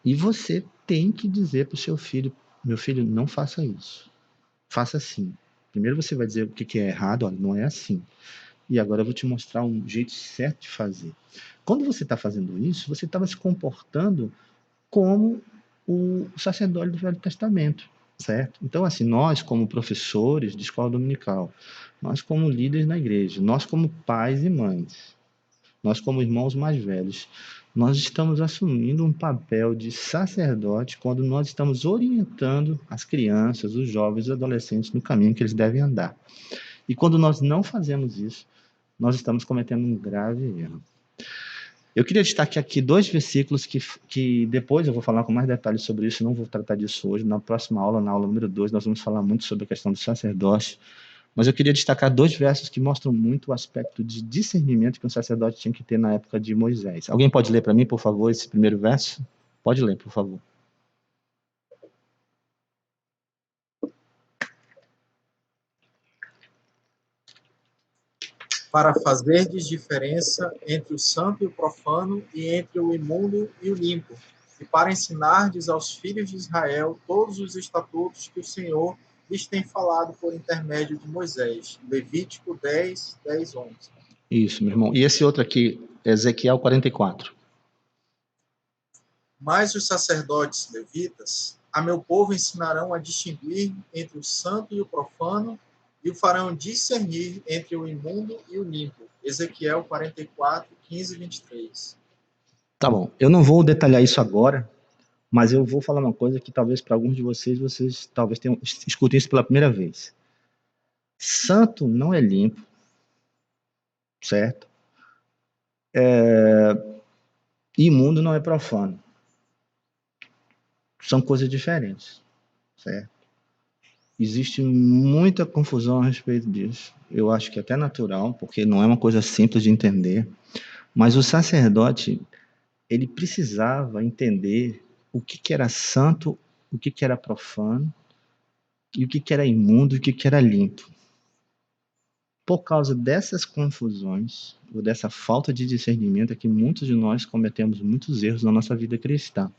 E você tem que dizer para o seu filho, meu filho, não faça isso. Faça assim. Primeiro você vai dizer o que é errado, olha, não é assim. E agora eu vou te mostrar um jeito certo de fazer. Quando você está fazendo isso, você estava se comportando como o sacerdote do Velho Testamento, certo? Então, assim, nós como professores de escola dominical, nós como líderes na igreja, nós como pais e mães, nós como irmãos mais velhos, nós estamos assumindo um papel de sacerdote quando nós estamos orientando as crianças, os jovens, os adolescentes no caminho que eles devem andar. E quando nós não fazemos isso, nós estamos cometendo um grave erro. Eu queria destacar aqui 2 versículos que depois eu vou falar com mais detalhes sobre isso, não vou tratar disso hoje. Na próxima aula, na aula número 2, nós vamos falar muito sobre a questão do sacerdócio. Mas eu queria destacar 2 versos que mostram muito o aspecto de discernimento que um sacerdote tinha que ter na época de Moisés. Alguém pode ler para mim, por favor, esse primeiro verso? Pode ler, por favor. Para fazerdes diferença entre o santo e o profano, e entre o imundo e o limpo, e para ensinardes aos filhos de Israel todos os estatutos que o Senhor lhes tem falado por intermédio de Moisés. Levítico 10, 10, 11. Isso, meu irmão. E esse outro aqui, Ezequiel 44. Mas os sacerdotes levitas, a meu povo ensinarão a distinguir entre o santo e o profano, e o farão discernir entre o imundo e o limpo. Ezequiel 44, 15 e 23. Tá bom. Eu não vou detalhar isso agora, mas eu vou falar uma coisa que talvez para alguns de vocês talvez escutem isso pela primeira vez. Santo não é limpo, certo? Imundo não é profano. São coisas diferentes, certo? Existe muita confusão a respeito disso. Eu acho que é até natural, porque não é uma coisa simples de entender. Mas o sacerdote, ele precisava entender o que era santo, o que era profano, e o que era imundo e o que era limpo. Por causa dessas confusões, ou dessa falta de discernimento, é que muitos de nós cometemos muitos erros na nossa vida cristã.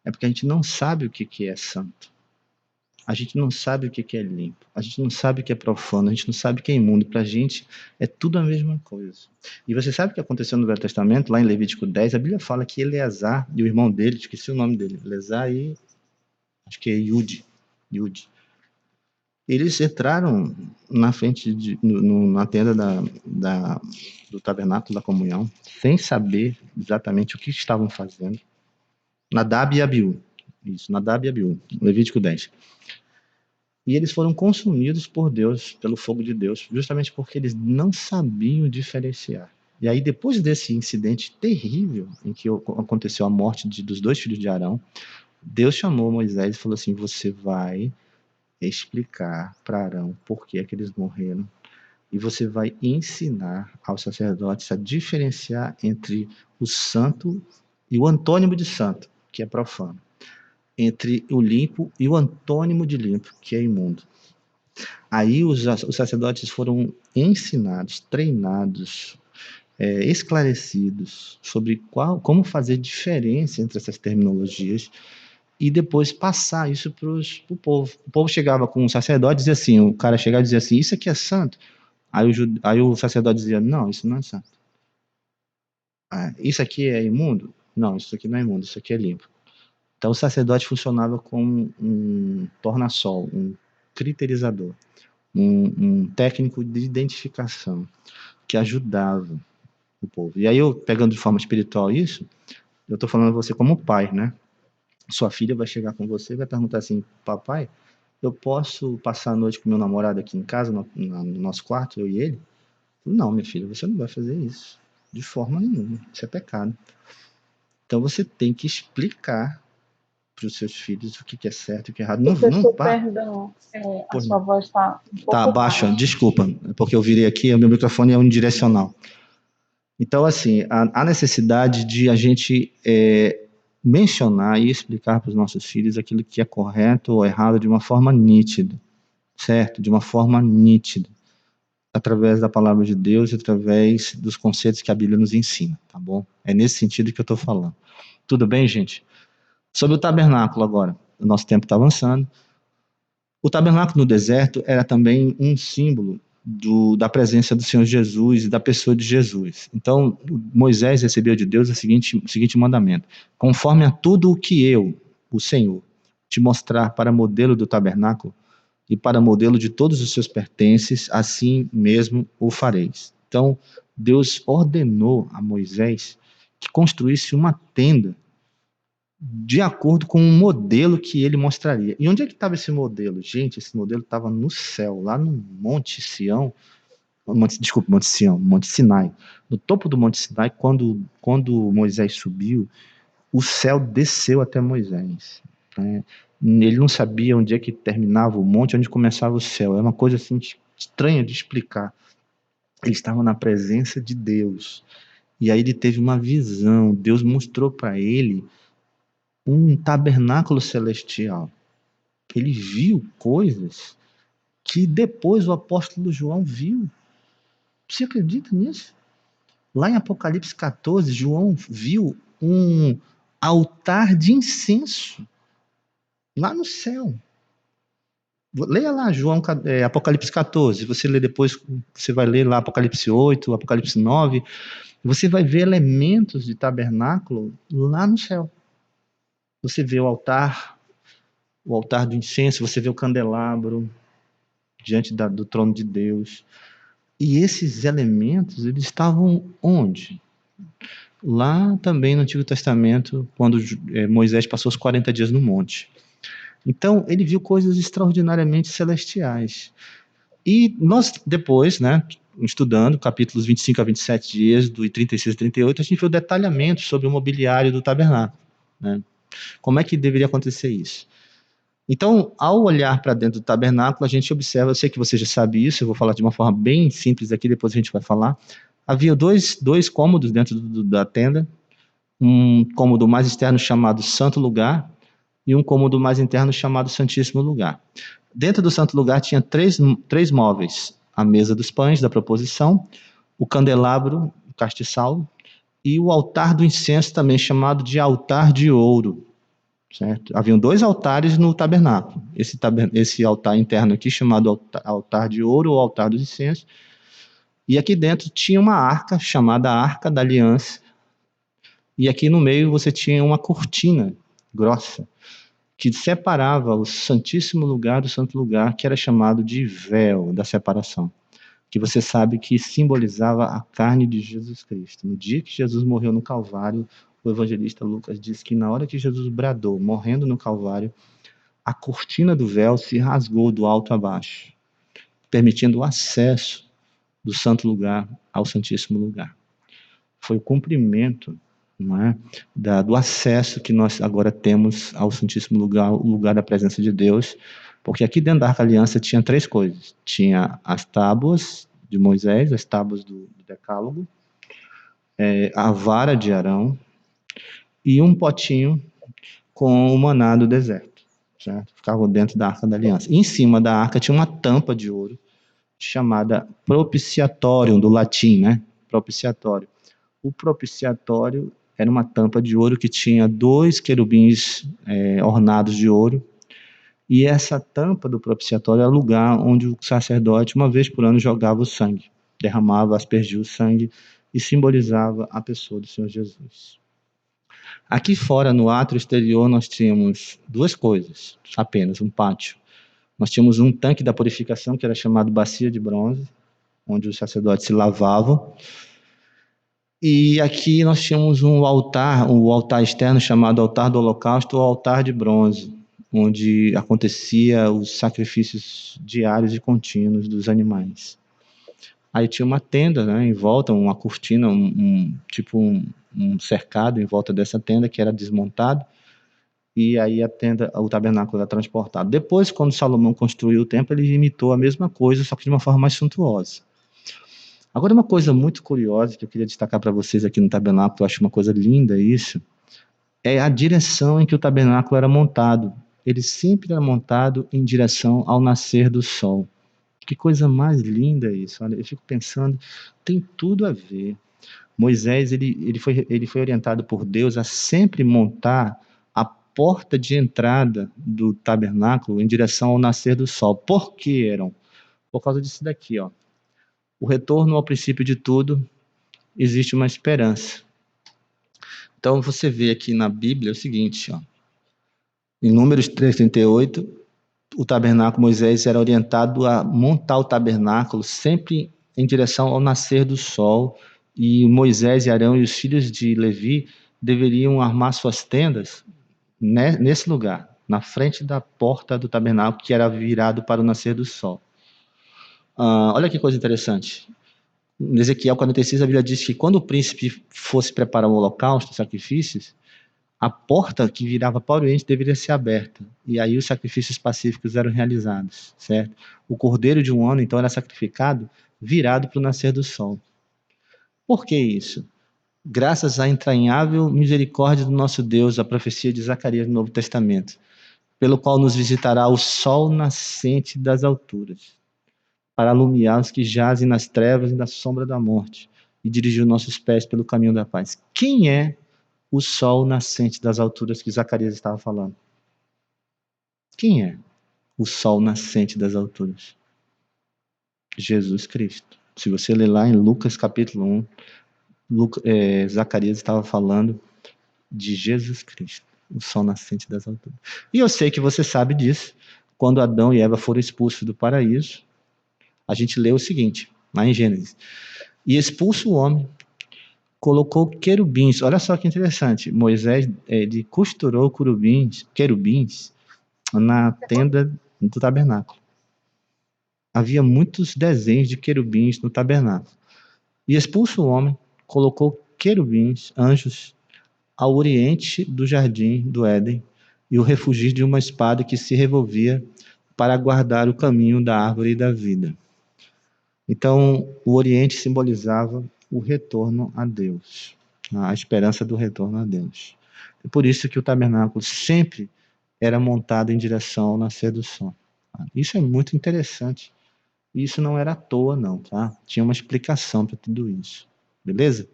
É porque a gente não sabe o que é santo. A gente não sabe o que é limpo. A gente não sabe o que é profano. A gente não sabe o que é imundo. Para a gente é tudo a mesma coisa. E você sabe o que aconteceu no Velho Testamento? Lá em Levítico 10, a Bíblia fala que Eleazar e o irmão dele, esqueci o nome dele, Eleazar e acho que é Iude. Eles entraram na frente, na tenda do tabernáculo da comunhão, sem saber exatamente o que estavam fazendo. Nadab e Abiú. Isso, Nadab e Abiú, Levítico 10. E eles foram consumidos por Deus, pelo fogo de Deus, justamente porque eles não sabiam diferenciar. E aí, depois desse incidente terrível, em que aconteceu a morte dos 2 filhos de Arão, Deus chamou Moisés e falou assim: você vai explicar para Arão por que é que eles morreram, e você vai ensinar aos sacerdotes a diferenciar entre o santo e o antônimo de santo, que é profano, entre o limpo e o antônimo de limpo, que é imundo. Aí os sacerdotes foram ensinados, treinados, esclarecidos sobre como fazer diferença entre essas terminologias e depois passar isso para o povo. O povo chegava com o sacerdote e dizia assim, o cara chegava e dizia assim, isso aqui é santo? Aí o sacerdote dizia, não, isso não é santo. Isso aqui é imundo? Não, isso aqui não é imundo, isso aqui é limpo. Então o sacerdote funcionava como um tornassol, um criterizador, um técnico de identificação que ajudava o povo. E aí eu, pegando de forma espiritual isso, eu estou falando a você como pai, né? Sua filha vai chegar com você e vai perguntar assim, papai, eu posso passar a noite com meu namorado aqui em casa, no nosso quarto, eu e ele? Não, minha filha, você não vai fazer isso. De forma nenhuma. Isso é pecado. Então você tem que explicar para os seus filhos o que é certo e o que é errado. Professor, perdão, a sua voz está um pouco baixa, desculpa, porque eu virei aqui, o meu microfone é unidirecional. Então, assim, há necessidade de a gente mencionar e explicar para os nossos filhos aquilo que é correto ou errado de uma forma nítida, certo? De uma forma nítida, através da palavra de Deus e através dos conceitos que a Bíblia nos ensina, tá bom? É nesse sentido que eu estou falando. Tudo bem, gente? Sobre o tabernáculo agora, o nosso tempo está avançando. O tabernáculo no deserto era também um símbolo da presença do Senhor Jesus e da pessoa de Jesus. Então, Moisés recebeu de Deus o seguinte mandamento: conforme a tudo o que eu, o Senhor, te mostrar para modelo do tabernáculo e para modelo de todos os seus pertences, assim mesmo o fareis. Então, Deus ordenou a Moisés que construísse uma tenda de acordo com um modelo que ele mostraria. E onde é que estava esse modelo? Gente, esse modelo estava no céu, lá no Monte Sião, Monte Sinai. No topo do Monte Sinai, quando Moisés subiu, o céu desceu até Moisés. Né? Ele não sabia onde é que terminava o monte, onde começava o céu. É uma coisa assim estranha de explicar. Ele estava na presença de Deus. E aí ele teve uma visão. Deus mostrou para ele um tabernáculo celestial. Ele viu coisas que depois o apóstolo João viu. Você acredita nisso? Lá em Apocalipse 14, João viu um altar de incenso lá no céu. Leia lá, Apocalipse 14. Você lê depois, você vai ler lá Apocalipse 8, Apocalipse 9. Você vai ver elementos de tabernáculo lá no céu. Você vê o altar do incenso, você vê o candelabro diante do trono de Deus. E esses elementos, eles estavam onde? Lá também no Antigo Testamento, quando Moisés passou os 40 dias no monte. Então, ele viu coisas extraordinariamente celestiais. E nós, depois, né, estudando capítulos 25 a 27 de Êxodo e 36 a 38, a gente viu detalhamentos sobre o mobiliário do tabernáculo. Né? Como é que deveria acontecer isso? Então, ao olhar para dentro do tabernáculo, a gente observa, eu sei que você já sabe isso, eu vou falar de uma forma bem simples aqui, depois a gente vai falar. Havia dois cômodos dentro da tenda, um cômodo mais externo chamado Santo Lugar e um cômodo mais interno chamado Santíssimo Lugar. Dentro do Santo Lugar tinha três móveis, a mesa dos pães, da proposição, o candelabro, o castiçal, e o altar do incenso, também chamado de altar de ouro. Certo? Haviam 2 altares no tabernáculo. Esse altar interno aqui, chamado altar de ouro ou altar dos incensos. E aqui dentro tinha uma arca, chamada Arca da Aliança. E aqui no meio você tinha uma cortina grossa, que separava o Santíssimo Lugar do Santo Lugar, que era chamado de véu da separação. Que você sabe que simbolizava a carne de Jesus Cristo. No dia que Jesus morreu no Calvário, o evangelista Lucas diz que na hora que Jesus bradou, morrendo no Calvário, a cortina do véu se rasgou do alto a baixo, permitindo o acesso do santo lugar ao santíssimo lugar. Foi o cumprimento, não é, do acesso que nós agora temos ao santíssimo lugar, o lugar da presença de Deus, porque aqui dentro da Arca da Aliança tinha 3 coisas. Tinha as tábuas de Moisés, as tábuas do Decálogo, a vara de Arão e um potinho com o maná do deserto, certo? Ficava dentro da Arca da Aliança. E em cima da arca tinha uma tampa de ouro chamada propiciatório, do latim, né? Propiciatório. O propiciatório era uma tampa de ouro que tinha 2 querubins ornados de ouro, e essa tampa do propiciatório era o lugar onde o sacerdote, uma vez por ano, jogava o sangue, derramava, aspergia o sangue e simbolizava a pessoa do Senhor Jesus. Aqui fora, no átrio exterior, nós tínhamos 2 coisas, apenas, um pátio. Nós tínhamos um tanque da purificação, que era chamado bacia de bronze, onde os sacerdotes se lavavam. E aqui nós tínhamos um altar externo chamado altar do holocausto ou altar de bronze, onde acontecia os sacrifícios diários e contínuos dos animais. Aí tinha uma tenda, né, em volta, uma cortina, um cercado em volta dessa tenda que era desmontado, e aí a tenda, o tabernáculo era transportado. Depois, quando Salomão construiu o templo, ele imitou a mesma coisa, só que de uma forma mais suntuosa. Agora, uma coisa muito curiosa que eu queria destacar para vocês aqui no tabernáculo, eu acho uma coisa linda isso, é a direção em que o tabernáculo era montado. Ele sempre era montado em direção ao nascer do sol. Que coisa mais linda isso. Olha, eu fico pensando, tem tudo a ver. Moisés, ele foi orientado por Deus a sempre montar a porta de entrada do tabernáculo em direção ao nascer do sol. Por que, Heron? Por causa disso daqui, ó. O retorno ao princípio de tudo, existe uma esperança. Então, você vê aqui na Bíblia o seguinte, ó. Em Números 3:38, o tabernáculo, Moisés era orientado a montar o tabernáculo sempre em direção ao nascer do sol, e Moisés e Arão e os filhos de Levi deveriam armar suas tendas nesse lugar, na frente da porta do tabernáculo, que era virado para o nascer do sol. Olha que coisa interessante. Em Ezequiel 46, a Bíblia diz que quando o príncipe fosse preparar o holocausto, os sacrifícios, a porta que virava para o oriente deveria ser aberta, e aí os sacrifícios pacíficos eram realizados, certo? O cordeiro de um ano, então, era sacrificado virado para o nascer do sol. Por que isso? Graças à entranhável misericórdia do nosso Deus, a profecia de Zacarias no Novo Testamento, pelo qual nos visitará o sol nascente das alturas, para alumiar os que jazem nas trevas e na sombra da morte, e dirigir os nossos pés pelo caminho da paz. Quem é o sol nascente das alturas que Zacarias estava falando? Quem é o sol nascente das alturas? Jesus Cristo. Se você ler lá em Lucas capítulo 1, Zacarias estava falando de Jesus Cristo, o sol nascente das alturas. E eu sei que você sabe disso. Quando Adão e Eva foram expulsos do paraíso, a gente lê o seguinte, lá em Gênesis: e expulso o homem, colocou querubins. Olha só que interessante. Moisés ele costurou querubins na tenda do tabernáculo. Havia muitos desenhos de querubins no tabernáculo. E expulso o homem, colocou querubins, anjos, ao oriente do jardim do Éden, e o refugiu de uma espada que se revolvia para guardar o caminho da árvore da vida. Então, o oriente simbolizava o retorno a Deus, a esperança do retorno a Deus. É por isso que o tabernáculo sempre era montado em direção ao nascer do sol. Isso é muito interessante. Isso não era à toa, não, tá? Tinha uma explicação para tudo isso. Beleza?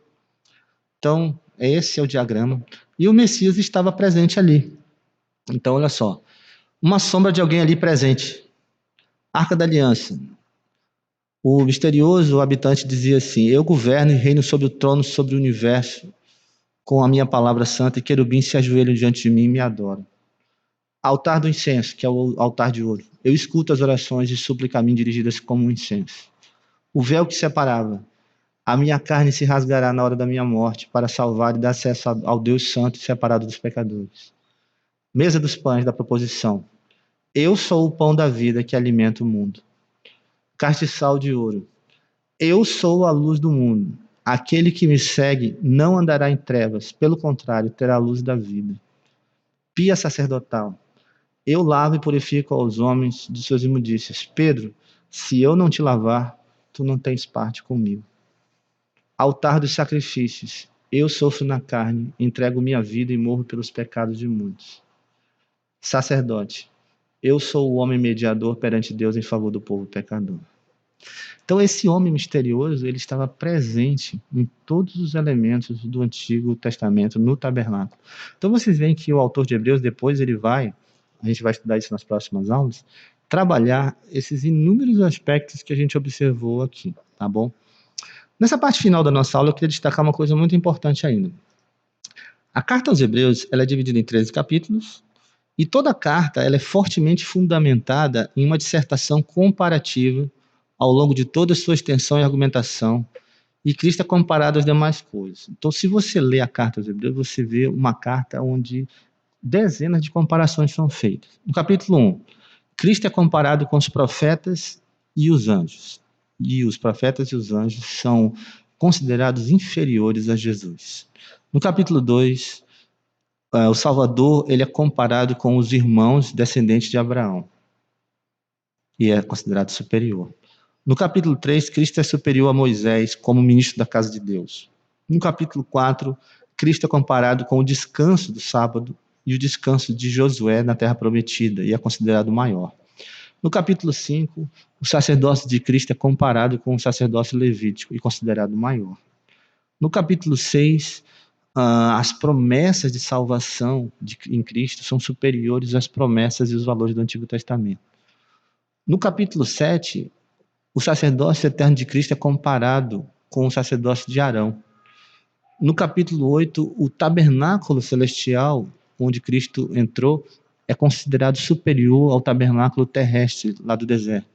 Então, esse é o diagrama. E o Messias estava presente ali. Então, olha só. Uma sombra de alguém ali presente. Arca da Aliança. O misterioso habitante dizia assim: eu governo e reino sobre o trono, sobre o universo, com a minha palavra santa, e querubins se ajoelham diante de mim e me adoram. Altar do incenso, que é o altar de ouro. Eu escuto as orações e súplicas a mim dirigidas como um incenso. O véu que separava A minha carne se rasgará na hora da minha morte para salvar e dar acesso ao Deus Santo e separado dos pecadores. Mesa dos pães da proposição. Eu sou o pão da vida que alimenta o mundo. Castiçal de ouro. Eu sou a luz do mundo. Aquele que me segue não andará em trevas, pelo contrário, terá a luz da vida. Pia sacerdotal. Eu lavo e purifico aos homens de suas imundícias. Pedro, se eu não te lavar, tu não tens parte comigo. Altar dos sacrifícios. Eu sofro na carne, entrego minha vida e morro pelos pecados de muitos. Sacerdote. Eu sou o homem mediador perante Deus em favor do povo pecador. Então, esse homem misterioso, ele estava presente em todos os elementos do Antigo Testamento, no tabernáculo. Então, vocês veem que o autor de Hebreus, depois ele vai, a gente vai estudar isso nas próximas aulas, trabalhar esses inúmeros aspectos que a gente observou aqui, tá bom? Nessa parte final da nossa aula, eu queria destacar uma coisa muito importante ainda. A carta aos Hebreus, ela é dividida em 13 capítulos, e toda a carta ela é fortemente fundamentada em uma dissertação comparativa ao longo de toda a sua extensão e argumentação, e Cristo é comparado às demais coisas. Então, se você lê a carta aos Hebreus, você vê uma carta onde dezenas de comparações são feitas. No capítulo 1, Cristo é comparado com os profetas e os anjos. E os profetas e os anjos são considerados inferiores a Jesus. No capítulo 2, o Salvador ele é comparado com os irmãos descendentes de Abraão. E é considerado superior. No capítulo 3, Cristo é superior a Moisés como ministro da casa de Deus. No capítulo 4, Cristo é comparado com o descanso do sábado e o descanso de Josué na terra prometida, e é considerado maior. No capítulo 5, o sacerdócio de Cristo é comparado com o sacerdócio levítico e considerado maior. No capítulo 6, as promessas de salvação em Cristo são superiores às promessas e os valores do Antigo Testamento. No capítulo 7, o sacerdócio eterno de Cristo é comparado com o sacerdócio de Arão. No capítulo 8, o tabernáculo celestial, onde Cristo entrou, é considerado superior ao tabernáculo terrestre, lá do deserto.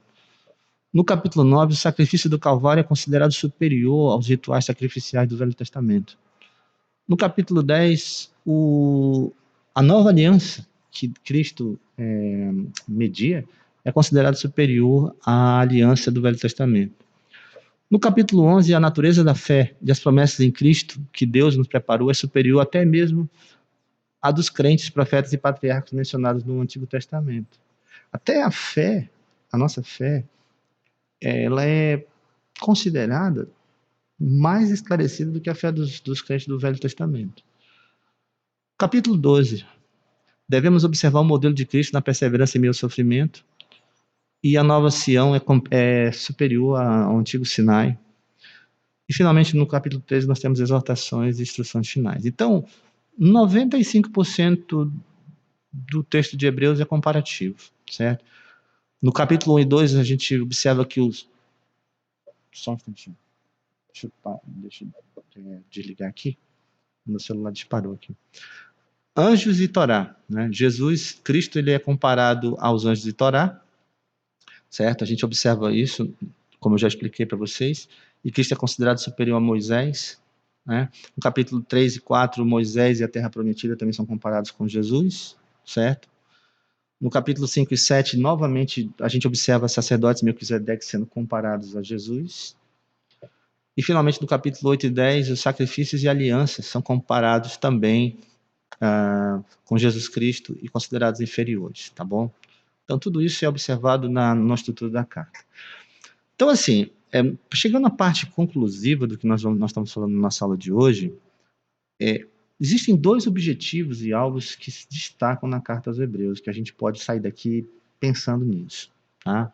No capítulo 9, o sacrifício do Calvário é considerado superior aos rituais sacrificiais do Velho Testamento. No capítulo 10, a nova aliança que Cristo media é considerado superior à aliança do Velho Testamento. No capítulo 11, a natureza da fé e as promessas em Cristo que Deus nos preparou é superior até mesmo à dos crentes, profetas e patriarcas mencionados no Antigo Testamento. Até a fé, a nossa fé, ela é considerada mais esclarecida do que a fé dos crentes do Velho Testamento. Capítulo 12. Devemos observar o modelo de Cristo na perseverança em meio ao sofrimento, e a nova Sião é superior ao antigo Sinai. E, finalmente, no capítulo 13, nós temos exortações e instruções finais. Então, 95% do texto de Hebreus é comparativo, certo? No capítulo 1 e 2, a gente observa que os... Só um instantinho. Deixa eu desligar aqui. Meu celular disparou aqui. Anjos e Torá, né? Jesus, Cristo, ele é comparado aos anjos de Torá, certo? A gente observa isso, como eu já expliquei para vocês, e Cristo é considerado superior a Moisés, né? No capítulo 3 e 4, Moisés e a Terra Prometida também são comparados com Jesus, certo? No capítulo 5 e 7, novamente, a gente observa sacerdotes Melquisedeque sendo comparados a Jesus. E, finalmente, no capítulo 8 e 10, os sacrifícios e alianças são comparados também com Jesus Cristo e considerados inferiores, tá bom? Então, tudo isso é observado na estrutura da carta. Então, assim, chegando à parte conclusiva do que nós estamos falando na nossa aula de hoje, existem dois objetivos e alvos que se destacam na carta aos Hebreus, que a gente pode sair daqui pensando nisso, tá?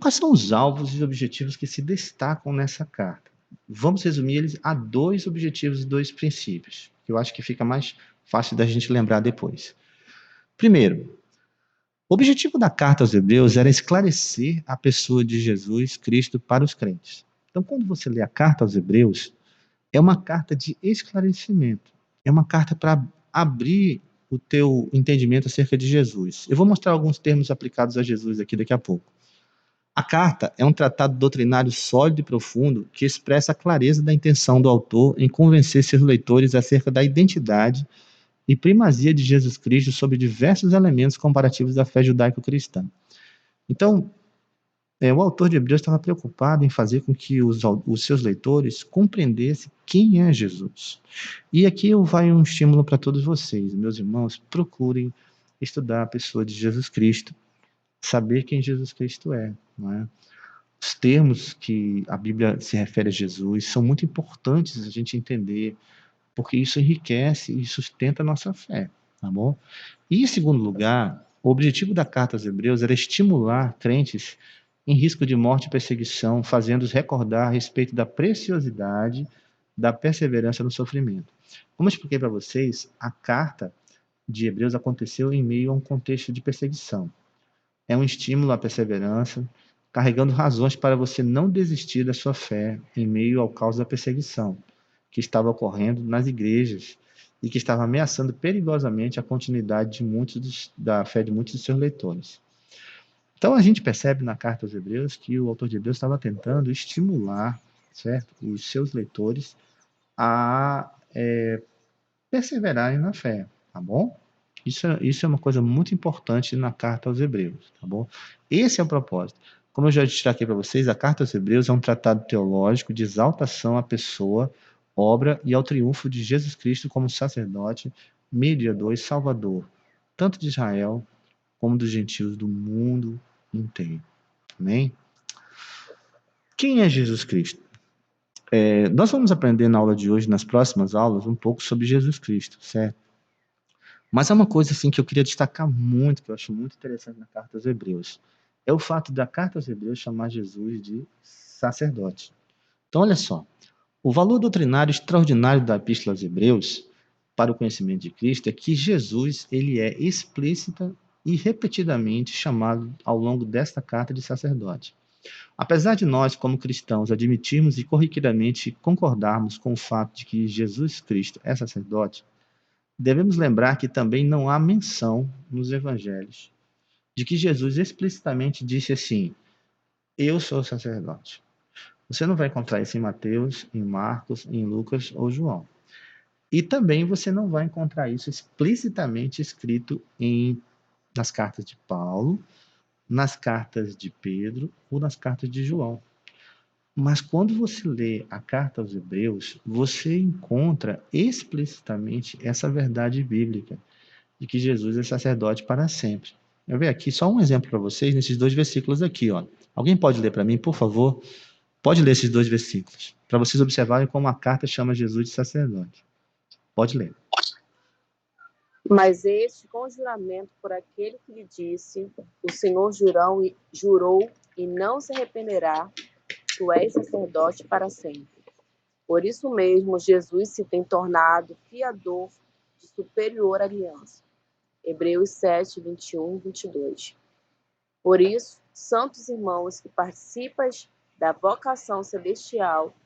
Quais são os alvos e objetivos que se destacam nessa carta? Vamos resumir eles a dois objetivos e dois princípios, que eu acho que fica mais fácil da gente lembrar depois. Primeiro, o objetivo da carta aos Hebreus era esclarecer a pessoa de Jesus Cristo para os crentes. Então, quando você lê a carta aos Hebreus, é uma carta de esclarecimento, é uma carta para abrir o teu entendimento acerca de Jesus. Eu vou mostrar alguns termos aplicados a Jesus aqui daqui a pouco. A carta é um tratado doutrinário sólido e profundo que expressa a clareza da intenção do autor em convencer seus leitores acerca da identidade e primazia de Jesus Cristo sobre diversos elementos comparativos da fé judaico-cristã. Então, o autor de Hebreus estava preocupado em fazer com que os seus leitores compreendessem quem é Jesus. E aqui vai um estímulo para todos vocês, meus irmãos, procurem estudar a pessoa de Jesus Cristo, saber quem Jesus Cristo é, não é? Os termos que a Bíblia se refere a Jesus são muito importantes a gente entender, porque isso enriquece e sustenta a nossa fé, tá bom? E, em segundo lugar, o objetivo da carta aos Hebreus era estimular crentes em risco de morte e perseguição, fazendo-os recordar a respeito da preciosidade da perseverança no sofrimento. Como eu expliquei para vocês, a carta de Hebreus aconteceu em meio a um contexto de perseguição. É um estímulo à perseverança, carregando razões para você não desistir da sua fé em meio ao caos da perseguição que estava ocorrendo nas igrejas e que estava ameaçando perigosamente a continuidade da fé de muitos de seus leitores. Então a gente percebe na carta aos Hebreus que o autor de Hebreus estava tentando estimular, certo, os seus leitores a perseverarem na fé, tá bom? Isso é uma coisa muito importante na carta aos Hebreus, tá bom? Esse é o propósito. Como eu já destaquei para vocês, a carta aos Hebreus é um tratado teológico de exaltação à pessoa, obra e ao triunfo de Jesus Cristo como sacerdote, mediador e salvador, tanto de Israel como dos gentios do mundo inteiro. Amém? Quem é Jesus Cristo? Nós vamos aprender na aula de hoje, nas próximas aulas, um pouco sobre Jesus Cristo, certo? Mas é uma coisa assim que eu queria destacar muito, que eu acho muito interessante na carta aos Hebreus. É o fato da carta aos Hebreus chamar Jesus de sacerdote. Então, olha só. O valor doutrinário extraordinário da Epístola aos Hebreus para o conhecimento de Cristo é que Jesus ele é explícita e repetidamente chamado ao longo desta carta de sacerdote. Apesar de nós, como cristãos, admitirmos e corriqueiramente concordarmos com o fato de que Jesus Cristo é sacerdote, devemos lembrar que também não há menção nos evangelhos de que Jesus explicitamente disse assim: eu sou sacerdote. Você não vai encontrar isso em Mateus, em Marcos, em Lucas ou João. E também você não vai encontrar isso explicitamente escrito nas cartas de Paulo, nas cartas de Pedro ou nas cartas de João. Mas quando você lê a carta aos Hebreus, você encontra explicitamente essa verdade bíblica de que Jesus é sacerdote para sempre. Eu vou ver aqui só um exemplo para vocês nesses 2 versículos aqui, ó. Alguém pode ler para mim, por favor? Pode ler esses 2 versículos, para vocês observarem como a carta chama Jesus de sacerdote. Pode ler. Mas este conjuramento por aquele que lhe disse, o Senhor jurou e não se arrependerá, tu és sacerdote para sempre. Por isso mesmo, Jesus se tem tornado fiador de superior aliança. Hebreus 7, 21, 22. Por isso, santos irmãos que participais da vocação celestial,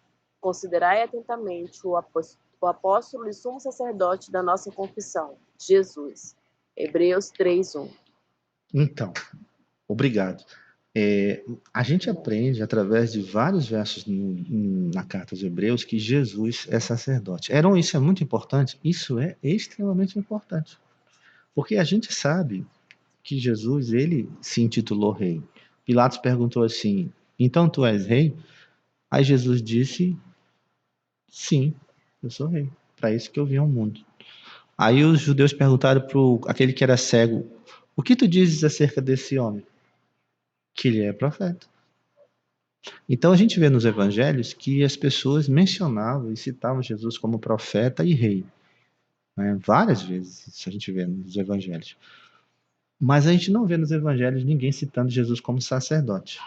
considerai atentamente o apóstolo e sumo sacerdote da nossa confissão, Jesus. Hebreus 3:1. Então, obrigado. A gente aprende através de vários versos na carta aos Hebreus que Jesus é sacerdote. Isso é muito importante? Isso é extremamente importante. Porque a gente sabe que Jesus, ele se intitulou rei. Pilatos perguntou assim, então tu és rei? Aí Jesus disse, sim, eu sou rei. Para isso que eu vim ao mundo. Aí os judeus perguntaram para aquele que era cego, o que tu dizes acerca desse homem? Que ele é profeta. Então a gente vê nos evangelhos que as pessoas mencionavam e citavam Jesus como profeta e rei. Né? Várias vezes isso a gente vê nos evangelhos. Mas a gente não vê nos evangelhos ninguém citando Jesus como sacerdote.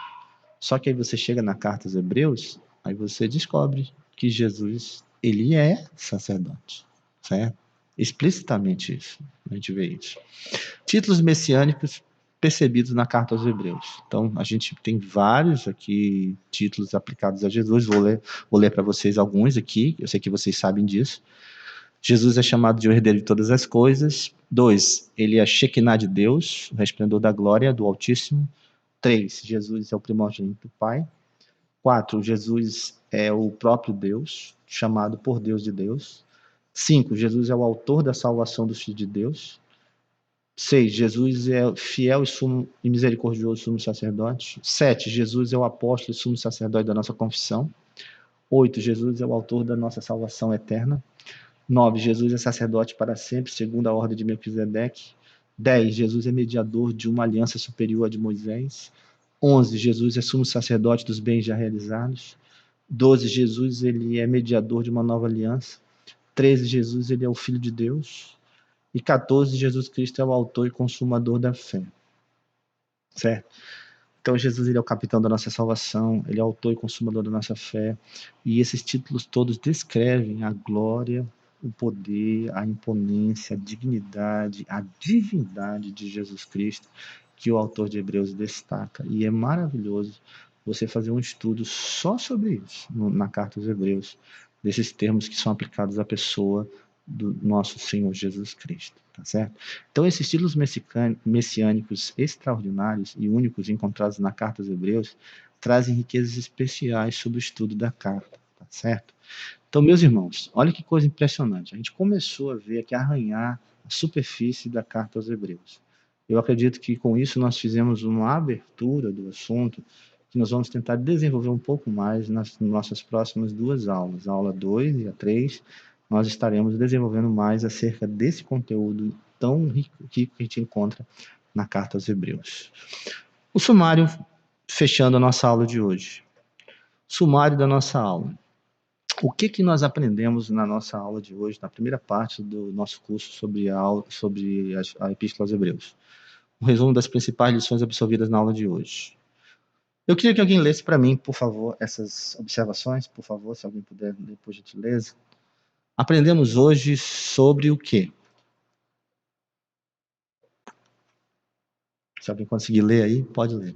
Só que aí você chega na carta aos Hebreus, aí você descobre que Jesus, ele é sacerdote. Certo? Explicitamente isso. A gente vê isso. Títulos messiânicos percebidos na carta aos Hebreus. Então, a gente tem vários aqui títulos aplicados a Jesus. Vou ler para vocês alguns aqui. Eu sei que vocês sabem disso. Jesus é chamado de o herdeiro de todas as coisas. 2, ele é Shekinah de Deus, o resplendor da glória do Altíssimo. 3, Jesus é o primogênito do Pai. 4, Jesus é o próprio Deus, chamado por Deus de Deus. 5, Jesus é o autor da salvação dos filhos de Deus. 6, Jesus é fiel e misericordioso sumo sacerdote. 7, Jesus é o apóstolo e sumo sacerdote da nossa confissão. 8, Jesus é o autor da nossa salvação eterna. 9, Jesus é sacerdote para sempre, segundo a ordem de Melquisedeque. 10, Jesus é mediador de uma aliança superior à de Moisés. 11, Jesus é sumo sacerdote dos bens já realizados. 12, Jesus ele é mediador de uma nova aliança. 13, Jesus ele é o Filho de Deus. E 14, Jesus Cristo é o autor e consumador da fé. Certo? Então Jesus ele é o capitão da nossa salvação, ele é o autor e consumador da nossa fé. E esses títulos todos descrevem a glória, o poder, a imponência, a dignidade, a divindade de Jesus Cristo, que o autor de Hebreus destaca. E é maravilhoso você fazer um estudo só sobre isso, na carta aos Hebreus, desses termos que são aplicados à pessoa do nosso Senhor Jesus Cristo, tá certo? Então, esses títulos messiânicos extraordinários e únicos encontrados na carta aos Hebreus trazem riquezas especiais sobre o estudo da carta, tá certo? Então, meus irmãos, olha que coisa impressionante. A gente começou a ver aqui, arranhar a superfície da carta aos Hebreus. Eu acredito que com isso nós fizemos uma abertura do assunto que nós vamos tentar desenvolver um pouco mais nas nossas próximas duas aulas, a aula 2 e a 3, nós estaremos desenvolvendo mais acerca desse conteúdo tão rico que a gente encontra na carta aos Hebreus. O sumário, fechando a nossa aula de hoje. Sumário da nossa aula. O que nós aprendemos na nossa aula de hoje, na primeira parte do nosso curso sobre a Epístola aos Hebreus? Um resumo das principais lições absorvidas na aula de hoje. Eu queria que alguém lesse para mim, por favor, essas observações, por favor, se alguém puder ler, por gentileza. Aprendemos hoje sobre o quê? Se alguém conseguir ler aí, pode ler.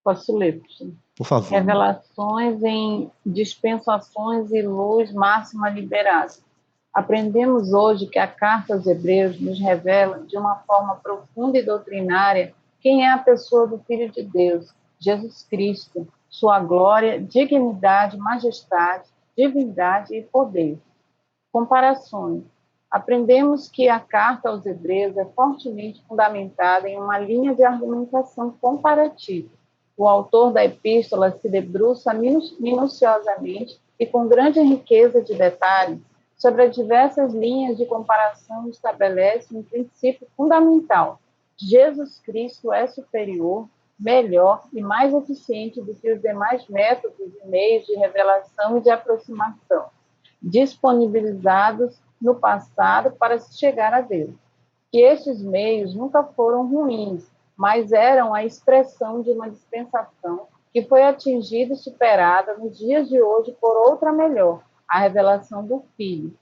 Posso ler? Por favor. Revelações em dispensações e luz máxima liberada. Aprendemos hoje que a carta aos Hebreus nos revela de uma forma profunda e doutrinária quem é a pessoa do Filho de Deus, Jesus Cristo, sua glória, dignidade, majestade, divindade e poder. Comparações. Aprendemos que a carta aos Hebreus é fortemente fundamentada em uma linha de argumentação comparativa. O autor da epístola se debruça minuciosamente e com grande riqueza de detalhes sobre as diversas linhas de comparação e estabelece um princípio fundamental. Jesus Cristo é superior, melhor e mais eficiente do que os demais métodos e meios de revelação e de aproximação disponibilizados no passado para se chegar a Deus. Que estes meios nunca foram ruins, mas eram a expressão de uma dispensação que foi atingida e superada nos dias de hoje por outra melhor, a revelação do Filho.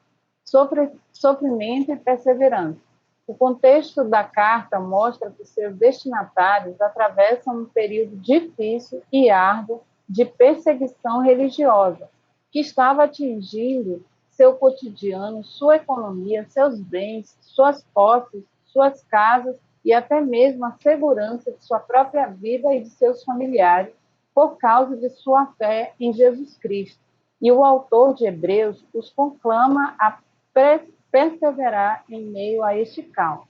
Sofrimento e perseverança. O contexto da carta mostra que seus destinatários atravessam um período difícil e árduo de perseguição religiosa, que estava atingindo seu cotidiano, sua economia, seus bens, suas posses, suas casas e até mesmo a segurança de sua própria vida e de seus familiares, por causa de sua fé em Jesus Cristo. E o autor de Hebreus os conclama a perseverar em meio a este caos.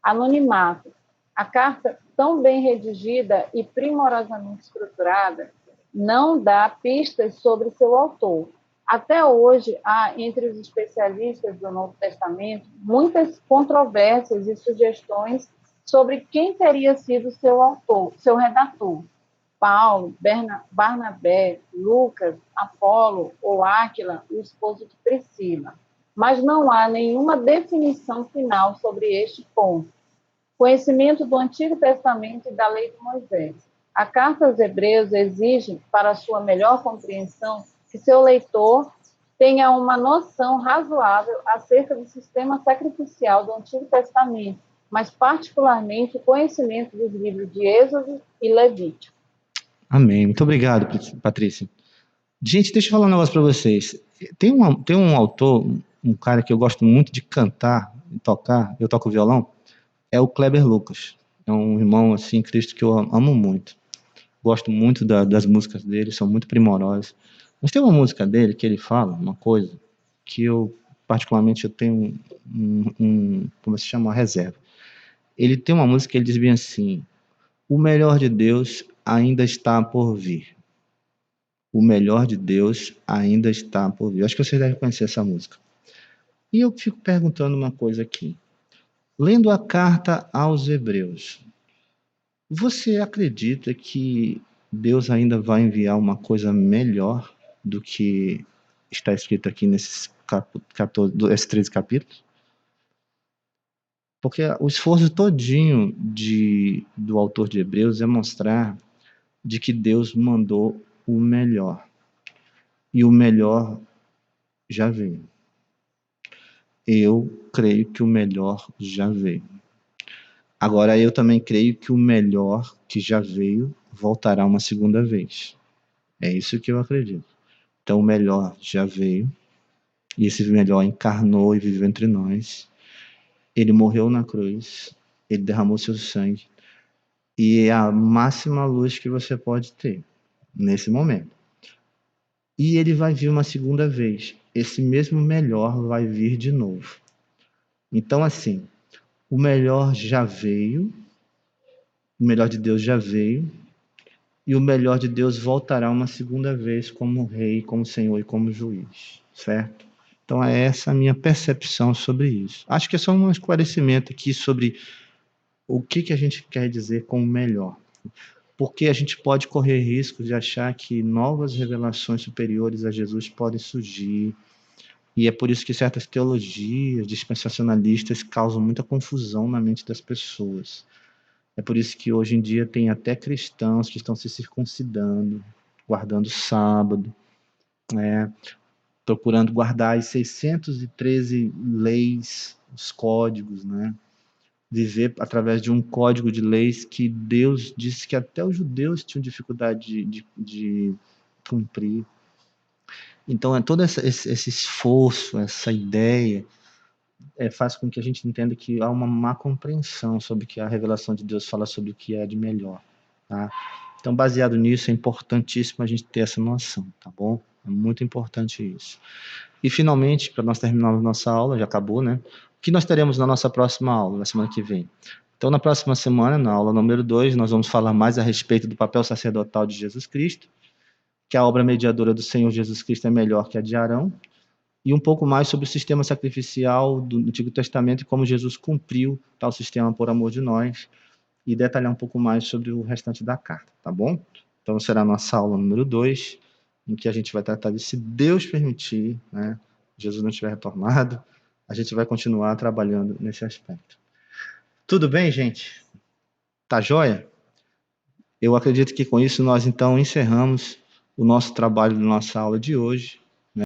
Anonimato. A carta, tão bem redigida e primorosamente estruturada, não dá pistas sobre seu autor. Até hoje, há, entre os especialistas do Novo Testamento, muitas controvérsias e sugestões sobre quem teria sido seu autor, seu redator. Paulo, Barnabé, Lucas, Apolo ou Áquila, o esposo de Priscila. Mas não há nenhuma definição final sobre este ponto. Conhecimento do Antigo Testamento e da Lei de Moisés. A carta aos Hebreus exige, para sua melhor compreensão, que seu leitor tenha uma noção razoável acerca do sistema sacrificial do Antigo Testamento, mas particularmente o conhecimento dos livros de Êxodo e Levítico. Amém. Muito obrigado, Patrícia. Gente, deixa eu falar um negócio para vocês. Tem um autor, um cara que eu gosto muito de cantar, tocar, eu toco violão, é o Kleber Lucas. É um irmão, assim, em Cristo que eu amo muito. Gosto muito das músicas dele, são muito primorosas. Mas tem uma música dele que ele fala uma coisa que eu, particularmente, eu tenho como se chama, uma reserva. Ele tem uma música que ele diz bem assim: o melhor de Deus ainda está por vir. O melhor de Deus ainda está por vir. Acho que vocês devem conhecer essa música. E eu fico perguntando uma coisa aqui. Lendo a carta aos Hebreus, você acredita que Deus ainda vai enviar uma coisa melhor do que está escrito aqui nesses 13 capítulos? Porque o esforço todinho do autor de Hebreus é mostrar de que Deus mandou o melhor. E o melhor já veio. Eu creio que o melhor já veio. Agora, eu também creio que o melhor que já veio voltará uma segunda vez. É isso que eu acredito. Então, o melhor já veio, e esse melhor encarnou e viveu entre nós. Ele morreu na cruz, ele derramou seu sangue, e é a máxima luz que você pode ter nesse momento. E ele vai vir uma segunda vez. Esse mesmo melhor vai vir de novo. Então, assim, o melhor já veio, o melhor de Deus já veio, e o melhor de Deus voltará uma segunda vez como rei, como senhor e como juiz, certo? Então é essa a minha percepção sobre isso. Acho que é só um esclarecimento aqui sobre o que a gente quer dizer com o melhor. Porque a gente pode correr risco de achar que novas revelações superiores a Jesus podem surgir, e é por isso que certas teologias dispensacionalistas causam muita confusão na mente das pessoas. É por isso que hoje em dia tem até cristãos que estão se circuncidando, guardando o sábado, procurando guardar as 613 leis, os códigos, viver através de um código de leis que Deus disse que até os judeus tinham dificuldade de cumprir. Então, é todo esse esforço, essa ideia, faz com que a gente entenda que há uma má compreensão sobre o que a revelação de Deus fala sobre o que é de melhor. Tá? Então, baseado nisso, é importantíssimo a gente ter essa noção, tá bom? É muito importante isso. E, finalmente, para nós terminarmos nossa aula, já acabou, né? O que nós teremos na nossa próxima aula, na semana que vem? Então, na próxima semana, na aula número 2, nós vamos falar mais a respeito do papel sacerdotal de Jesus Cristo, que a obra mediadora do Senhor Jesus Cristo é melhor que a de Arão, e um pouco mais sobre o sistema sacrificial do Antigo Testamento e como Jesus cumpriu tal sistema por amor de nós, e detalhar um pouco mais sobre o restante da carta, tá bom? Então será a nossa aula número 2, em que a gente vai tratar de, se Deus permitir, Jesus não tiver retornado, a gente vai continuar trabalhando nesse aspecto. Tudo bem, gente? Tá joia? Eu acredito que com isso nós então encerramos o nosso trabalho da nossa aula de hoje.